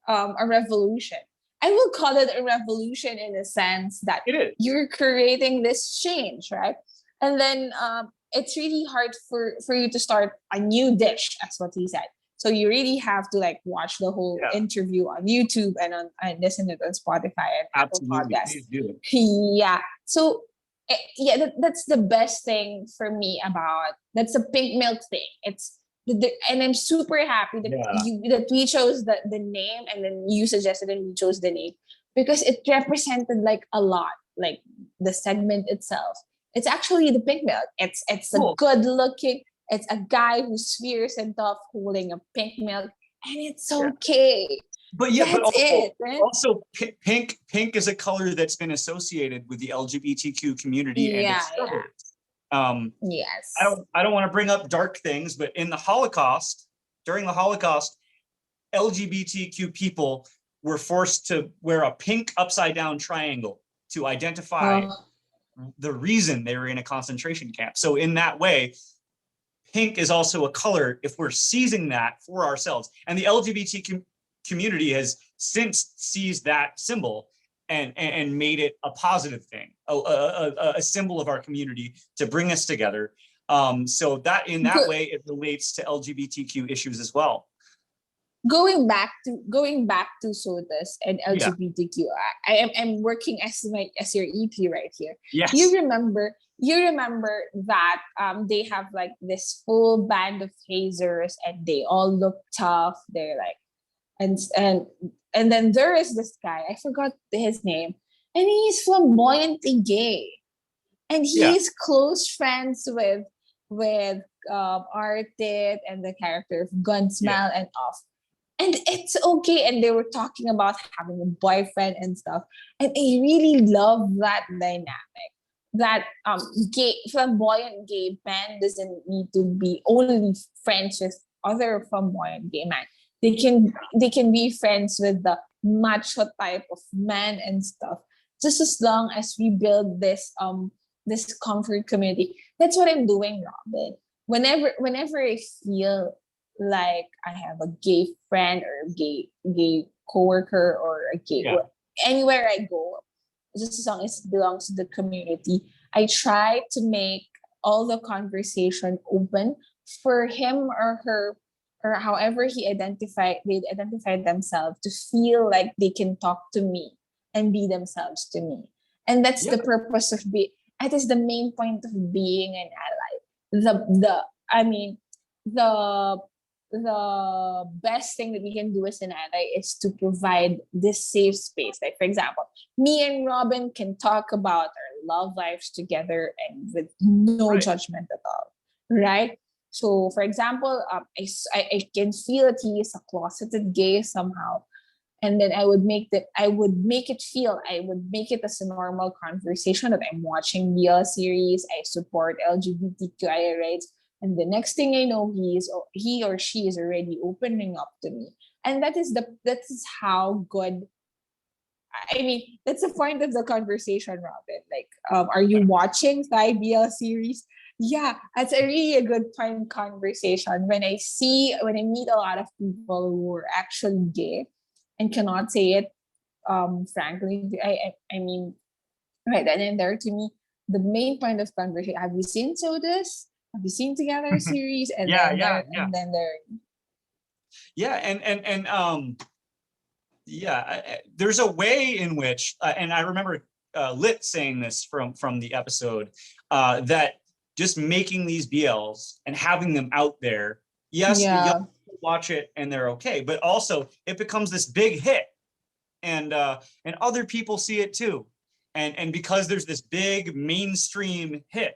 a revolution. I will call it a revolution in the sense that it is. you're creating this change, right? And then it's really hard for you to start a new dish, as what he said. So you really have to like watch the whole Yeah, interview on YouTube and listen to it on Spotify and Apple absolutely. Podcasts. Please do. Yeah. So yeah, that's the best thing for me about that's the pink milk thing. And I'm super happy that Yeah. we chose the name, and then you suggested and we chose the name, because it represented like a lot, like the segment itself. It's actually the pink milk. It's a Cool. good looking. It's a guy who's fierce and tough holding a pink milk, and it's Yeah. okay. But yeah, but That's it, right? pink is a color that's been associated with the LGBTQ community and Yeah, its yeah. struggles. Um, Yes. I don't want to bring up dark things, but during the Holocaust, LGBTQ people were forced to wear a pink upside down triangle to identify Oh, the reason they were in a concentration camp. So in that way, pink is also a color if we're seizing that for ourselves. And the LGBT community has since seized that symbol and made it a positive thing, a symbol of our community to bring us together. So that in that good. way, it relates to LGBTQ issues as well. Going back to SOTUS and Yeah. LGBTQ, I'm working as your EP right here. You Yes. remember that they have like this full band of hazers, and they all look tough. They're like and then there is this guy, I forgot his name, and he's flamboyantly gay, and Yeah. he's close friends with Artit and the character of Yeah. Gunsmell and Off, and it's okay. And they were talking about having a boyfriend and stuff, and I really love that dynamic. That gay flamboyant gay man doesn't need to be only friends with other flamboyant gay man. They can be friends with the macho type of man and stuff, just as long as we build this comfort community. That's what I'm doing, Robin. Whenever I feel like I have a gay friend or a gay coworker or a gay Yeah. anywhere I go, just as long as it belongs to the community, I try to make all the conversation open for him or her or however they identify themselves to feel like they can talk to me and be themselves to me. And that's Yeah. the purpose of that is the main point of being an ally. The I mean the the best thing that we can do as an ally is to provide this safe space. Like for example, me and Robin can talk about our love lives together and with no Right. judgment at all, right? So, for example, I can feel that he is a closeted gay somehow, and then I would make it as a normal conversation that I'm watching BL series, I support LGBTQIA rights, and the next thing I know, he or she is already opening up to me, and that is how good. I mean, that's the point of the conversation, Robin. Like, are you watching Thai BL series? Yeah, that's a really a good point conversation. When I meet a lot of people who are actually gay and cannot say it frankly, I mean, right then and there to me, the main point of conversation. Have you seen SOTUS? Have you seen Together series? And Yeah, then yeah, there, yeah. and then there. Yeah, yeah, there's a way in which, and I remember Lit saying this from the episode, that just making these BLs and having them out there, yes, the young Yeah, people watch it and they're okay, but also it becomes this big hit, and other people see it too, and because there's this big mainstream hit,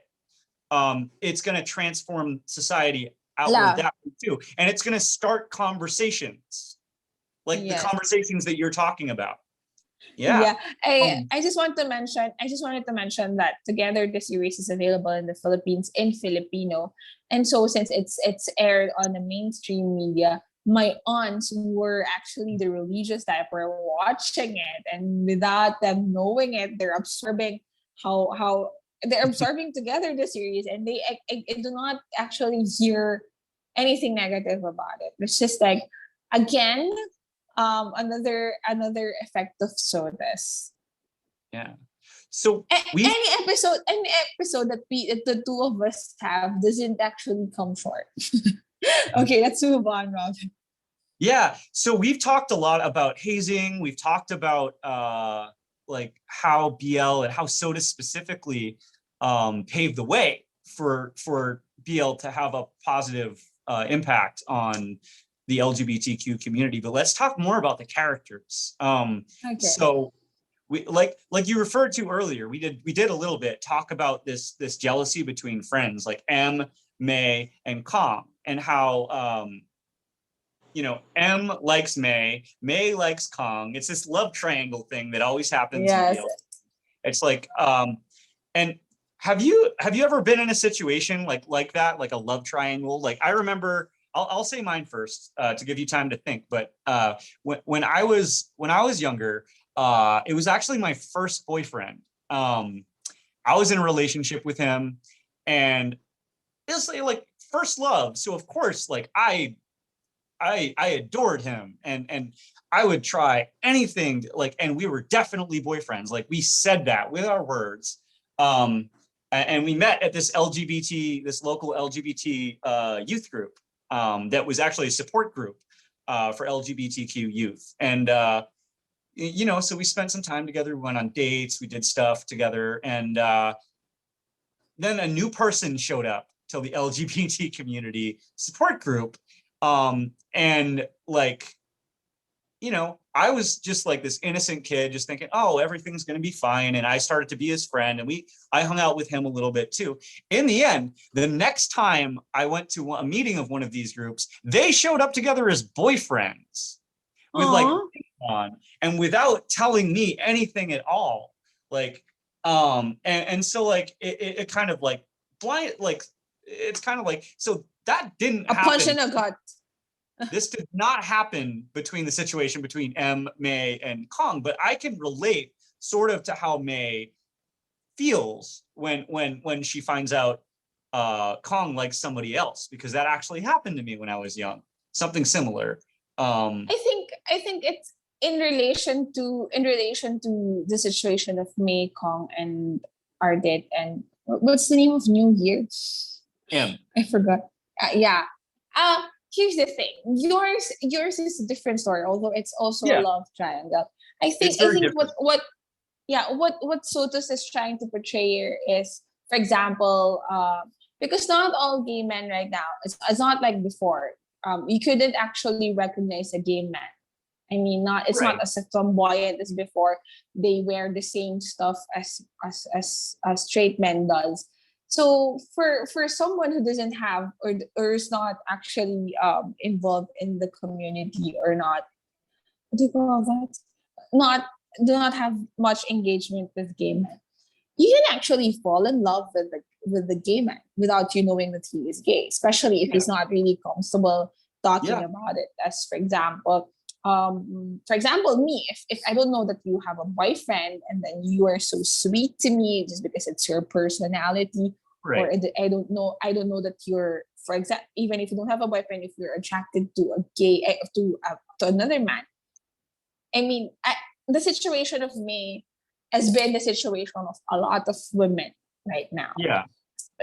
it's going to transform society outward yeah, that way too, and it's going to start conversations like the yes. conversations that you're talking about. Yeah. Yeah, I Um, just want to mention. I just wanted to mention that Together the series is available in the Philippines in Filipino, and so since it's aired on the mainstream media, my aunts were actually the religious type were watching it, and without them knowing it, how they're absorbing Together the series, and I do not actually hear anything negative about it. It's just like again another effect of SOTUS. yeah. So we, Any episode that the two of us have doesn't actually come short. Okay, let's move on, Rob. yeah. So we've talked a lot about hazing. We've talked about like how BL and how SOTUS specifically paved the way for BL to have a positive impact on the LGBTQ community. But let's talk more about the characters. Okay. So we like you referred to earlier, we did a little bit talk about this jealousy between friends like M, May, and Kong, and how M likes May likes Kong. It's this love triangle thing that always happens in Yes. BL. It's like and have you ever been in a situation like that, like a love triangle? Like I remember, I'll say mine first to give you time to think. But when I was younger, it was actually my first boyfriend. I was in a relationship with him, and it was like first love. So of course, like I adored him, and I would try anything like, and we were definitely boyfriends. Like we said that with our words. And we met at this local LGBT youth group that was actually a support group for LGBTQ youth. And so we spent some time together. We went on dates, we did stuff together, and then a new person showed up to the LGBT community support group. And like, I was just like this innocent kid, just thinking, oh, everything's going to be fine. And I started to be his friend, and I hung out with him a little bit too. In the end, the next time I went to a meeting of one of these groups, they showed up together as boyfriends with like Aw. on, and without telling me anything at all. Like, and so like it kind of like blind, like it's kind of like, so that didn't A punch in happen. the gut. This did not happen between the situation between M, May, and Kong, but I can relate sort of to how May feels when she finds out Kong likes somebody else, because that actually happened to me when I was young. something similar. I think it's in relation to the situation of May Kong and Ardit and what's the name of New Year? I forgot. Yeah. Here's the thing. Yours is a different story, although it's also a Yeah, love triangle. it's I very think different. what SOTUS is trying to portray here is, for example, because not all gay men right now, it's not like before. You couldn't actually recognize a gay man. I mean, it's not Right. as flamboyant as before. They wear the same stuff as straight men does. So for someone who doesn't have or is not actually involved in the community or not, what do you call that? Not do not have much engagement with gay men, you can actually fall in love with the gay man without you knowing that he is gay, especially if Yeah. he's not really comfortable talking Yeah. about it. As for example, me, if I don't know that you have a boyfriend and then you are so sweet to me just because it's your personality, or Right. I don't know that you're, for example, even if you don't have a boyfriend, if you're attracted to a gay to another man, I mean, the situation of me has been the situation of a lot of women right now. Yeah.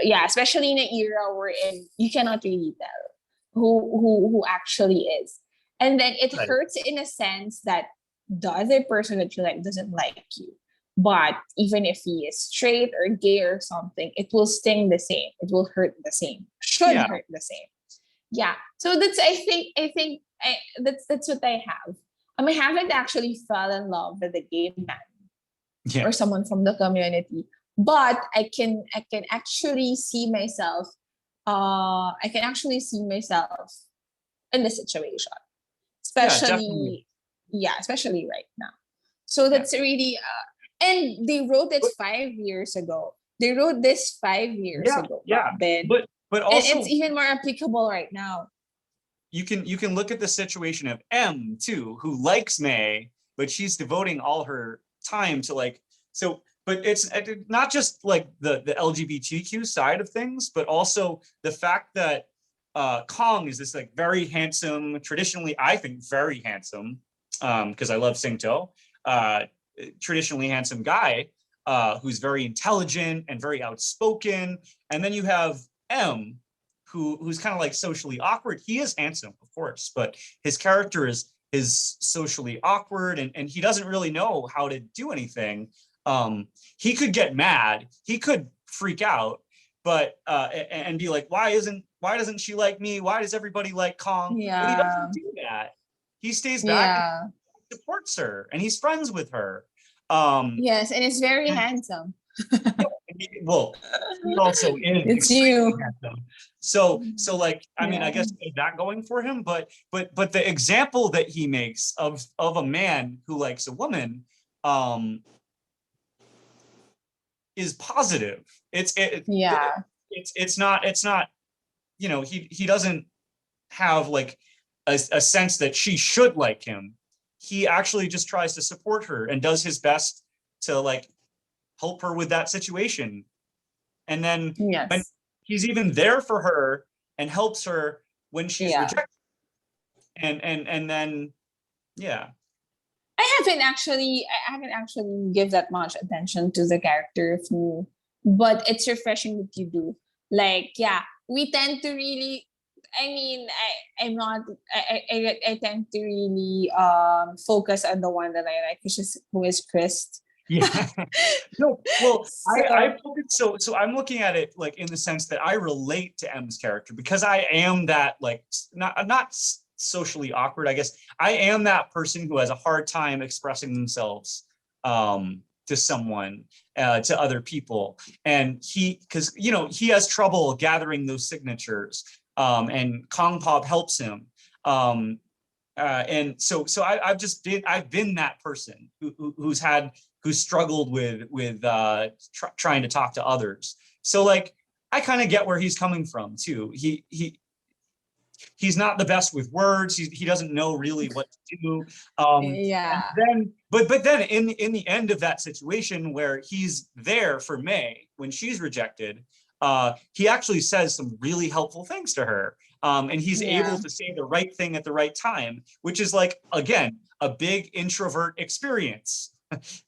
Yeah, especially in an era wherein you cannot really tell who actually is. And then it Right. hurts in a sense that the other person that you like doesn't like you. But even if he is straight or gay or something, it will sting the same. It will hurt the same. Should Yeah. hurt the same. Yeah. So that's that's what I have. I haven't actually fell in love with a gay man Yeah. or someone from the community, but I can actually see myself. I can actually see myself in the situation, Yeah, definitely. especially right now. So Yeah. that's really and they wrote it But 5 years ago. They wrote this 5 years yeah, ago, yeah. Ben, But and it's also even more applicable right now. you can look at the situation of M too, who likes May, but she's devoting all her time to like so. But it's not just like the LGBTQ side of things, but also the fact that Kong is this like very handsome, traditionally I think very handsome, because I love Singto, uh, traditionally handsome guy who's very intelligent and very outspoken, and then you have M, who's kind of like socially awkward. He is handsome, of course, but his character is socially awkward, and he doesn't really know how to do anything. He could get mad, he could freak out, but and be like, why doesn't she like me? Why does everybody like Kong? But he Yeah, doesn't do that. He stays back and yeah, supports her, and he's friends with her. yes, and it's very And handsome. well, he also is It's extremely you. handsome. So like, I mean, I Yeah, guess he has that going for him, but the example that he makes of a man who likes a woman um is positive. yeah, It's not, you know, he doesn't have like a sense that she should like him. He actually just tries to support her and does his best to like help her with that situation. And then when yes, he's even there for her and helps her when she's yeah. rejected, and then yeah. I haven't actually give that much attention to the character of you, but it's refreshing that you do. Like, yeah, we tend to really. I mean, I'm not. I tend to really focus on the one that I like, which is who is Chris. Yeah. No, well, I So focus so I'm looking at it like in the sense that I relate to M's character because I am that like not socially awkward, I guess. I am that person who has a hard time expressing themselves to someone, to other people. And because you know, he has trouble gathering those signatures. And Kong Pop helps him. And so I've been that person who's struggled with trying to talk to others. So like I kind of get where he's coming from too. He's not the best with words. He doesn't know really what to do. And yeah, then but then in the end of that situation where he's there for May when she's rejected, he actually says some really helpful things to her. And he's able to say the right thing at the right time, which is like, again, a big introvert experience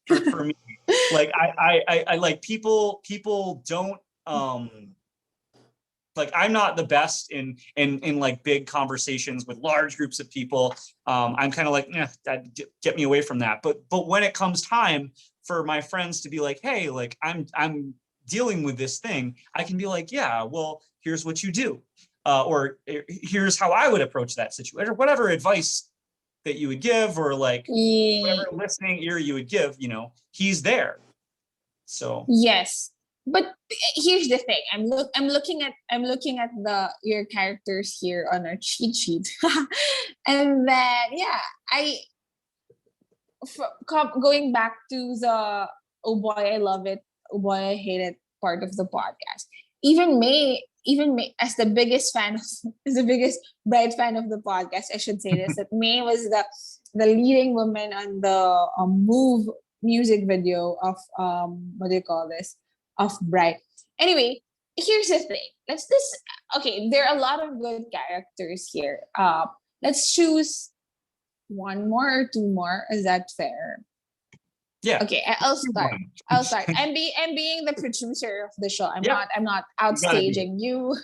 for me. Like I like people don't like, I'm not the best in like big conversations with large groups of people. I'm kind of like, get me away from that. But when it comes time for my friends to be like, hey, like I'm dealing with this thing, I can be like, yeah, well, here's what you do. Or here's how I would approach that situation, or whatever advice that you would give, or like whatever listening ear you would give, he's there. So yes. But here's the thing. I'm looking at your characters here on our cheat sheet. And then going back to the oh boy I love it, oh boy I hate it part of the podcast. Even May as the biggest fan as the biggest Bright fan of the podcast, I should say this, that May was the leading woman on the Move music video of what do you call this, of Bright. Anyway, here's the thing. Okay, there are a lot of good characters here. Let's choose one more or two more. Is that fair? Yeah. Okay, I'll start. I'm being the producer of the show. I'm not outstaging you.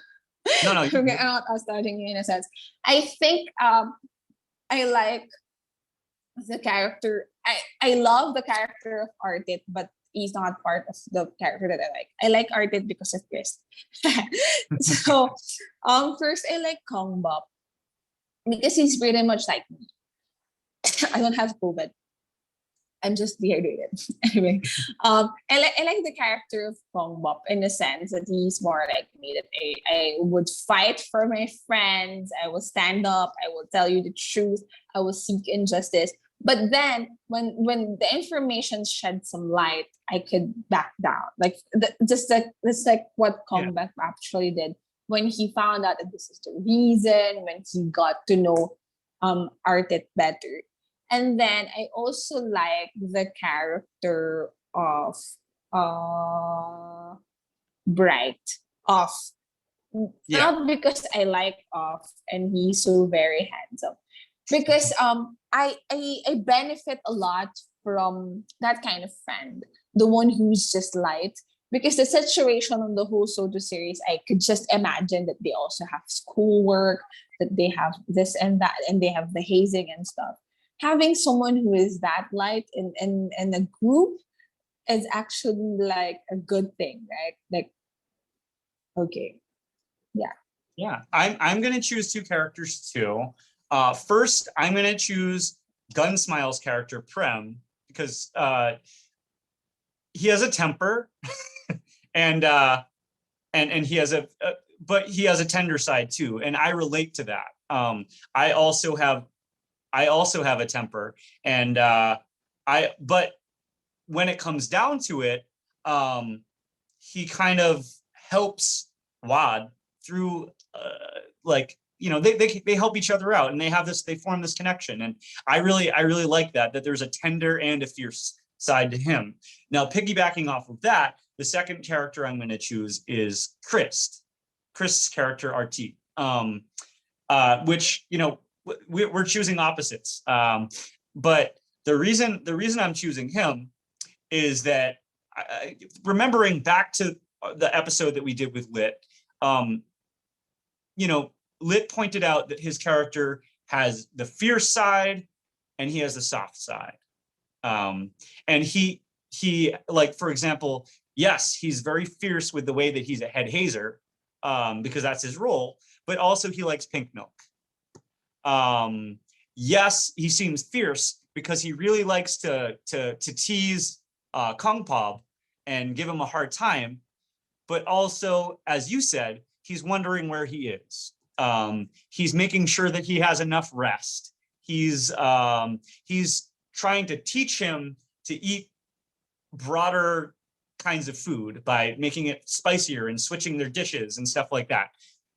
No, I'm not outstaging you in a sense. I think I like the character. I love the character of Artit, but he's not part of the character that I like. I like Artit because of Chris. So first I like Kong Bop because he's pretty much like me. I don't have COVID. I'm just dehydrated. Anyway, I like the character of Kong Bop in the sense that he's more like me. That I would fight for my friends. I will stand up. I will tell you the truth. I will seek injustice. But then when the information shed some light, I could back down. Like that's like what Kong Bop actually did when he found out that this is the reason. When he got to know Artit better. And then I also like the character of Bright. Not because I like Off and he's so very handsome. Because I benefit a lot from that kind of friend. The one who's just light. Because the situation on the whole SOTUS series, I could just imagine that they also have schoolwork, that they have this and that, and they have the hazing and stuff. Having someone who is that light in a group is actually like a good thing, right? Like, okay, yeah. I'm gonna choose two characters too. First, I'm gonna choose Gunsmile's character Prem because he has a temper, and he has but he has a tender side too, and I relate to that. I also have a temper, and but when it comes down to it, he kind of helps Wad through, they help each other out, and they form this connection, and I really like that there's a tender and a fierce side to him. Now, piggybacking off of that, the second character I'm going to choose is Chris' character Artit, which we're choosing opposites. But the reason I'm choosing him is that remembering back to the episode that we did with Lit, Lit pointed out that his character has the fierce side and he has the soft side. And he like, for example, yes, he's very fierce with the way that he's a head hazer, because that's his role, but also he likes pink milk. Yes, he seems fierce because he really likes to tease Kong Pop and give him a hard time, but also, as you said, he's wondering where he is. He's making sure that he has enough rest. He's trying to teach him to eat broader kinds of food by making it spicier and switching their dishes and stuff like that.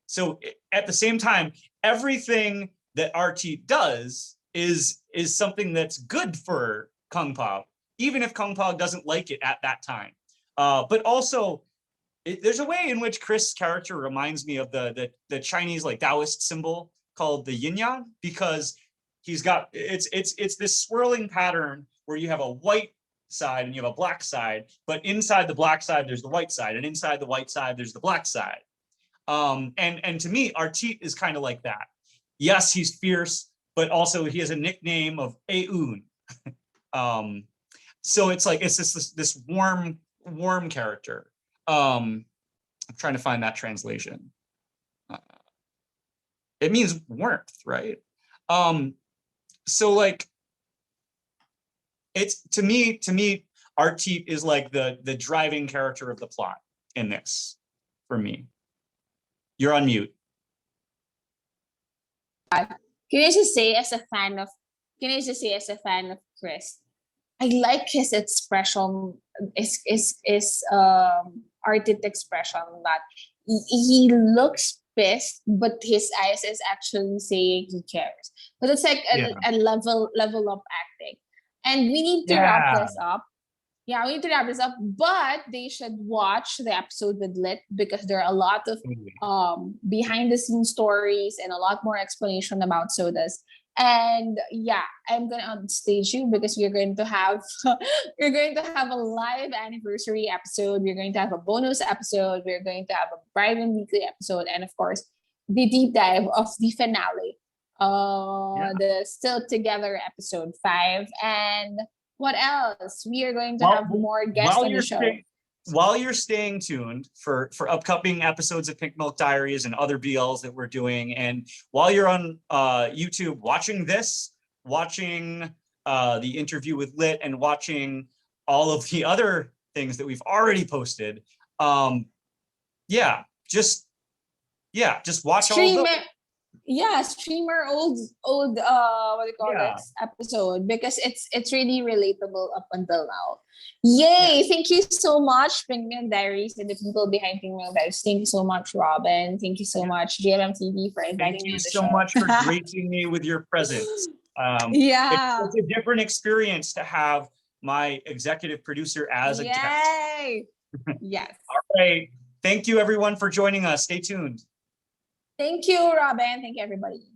So at the same time, everything that Artit does is something that's good for Kung Pao, even if Kung Pao doesn't like it at that time. But also, there's a way in which Chris' character reminds me of the Chinese like Taoist symbol called the yin yang, because he's got it's this swirling pattern where you have a white side and you have a black side, but inside the black side there's the white side, and inside the white side there's the black side. And to me, Artit is kind of like that. Yes, he's fierce, but also he has a nickname of Aeun. So it's like it's this warm character. I'm trying to find that translation. It means warmth, right? So like it's to me, Artit is like the driving character of the plot in this for me. You're on mute. Can I just say as a fan of Chris, I like his expression, is Artit expression, that he looks pissed, but his eyes is actually saying he cares. But it's like a level of acting. And we need to wrap this up. Yeah, we need to wrap this up, but they should watch the episode with Lit, because there are a lot of behind the scenes stories and a lot more explanation about SOTUS. And yeah, I'm gonna onstage you, because we're going to have we're going to have a live anniversary episode. We're going to have a bonus episode. We're going to have a Brian Weekly episode, and of course, the deep dive of the finale, the Still Together episode 5, and what else? We are going to have more guests on the show. While you're staying tuned for upcoming episodes of Pink Milk Diaries and other BLs that we're doing, and while you're on YouTube watching this, watching the interview with Lit, and watching all of the other things that we've already posted, just watch all of them. Yeah, streamer old what do you call this episode, because it's really relatable up until now. Yay! Thank you so much, Pink Milk Diaries, and the people behind Pink Milk Diaries. Thank you so much, Robin. Thank you so much, JLM TV, for inviting me on the show. Thank you so much for gracing me with your presence. It's a different experience to have my executive producer as a guest. Yes. All right. Thank you, everyone, for joining us. Stay tuned. Thank you, Robin. Thank you, everybody.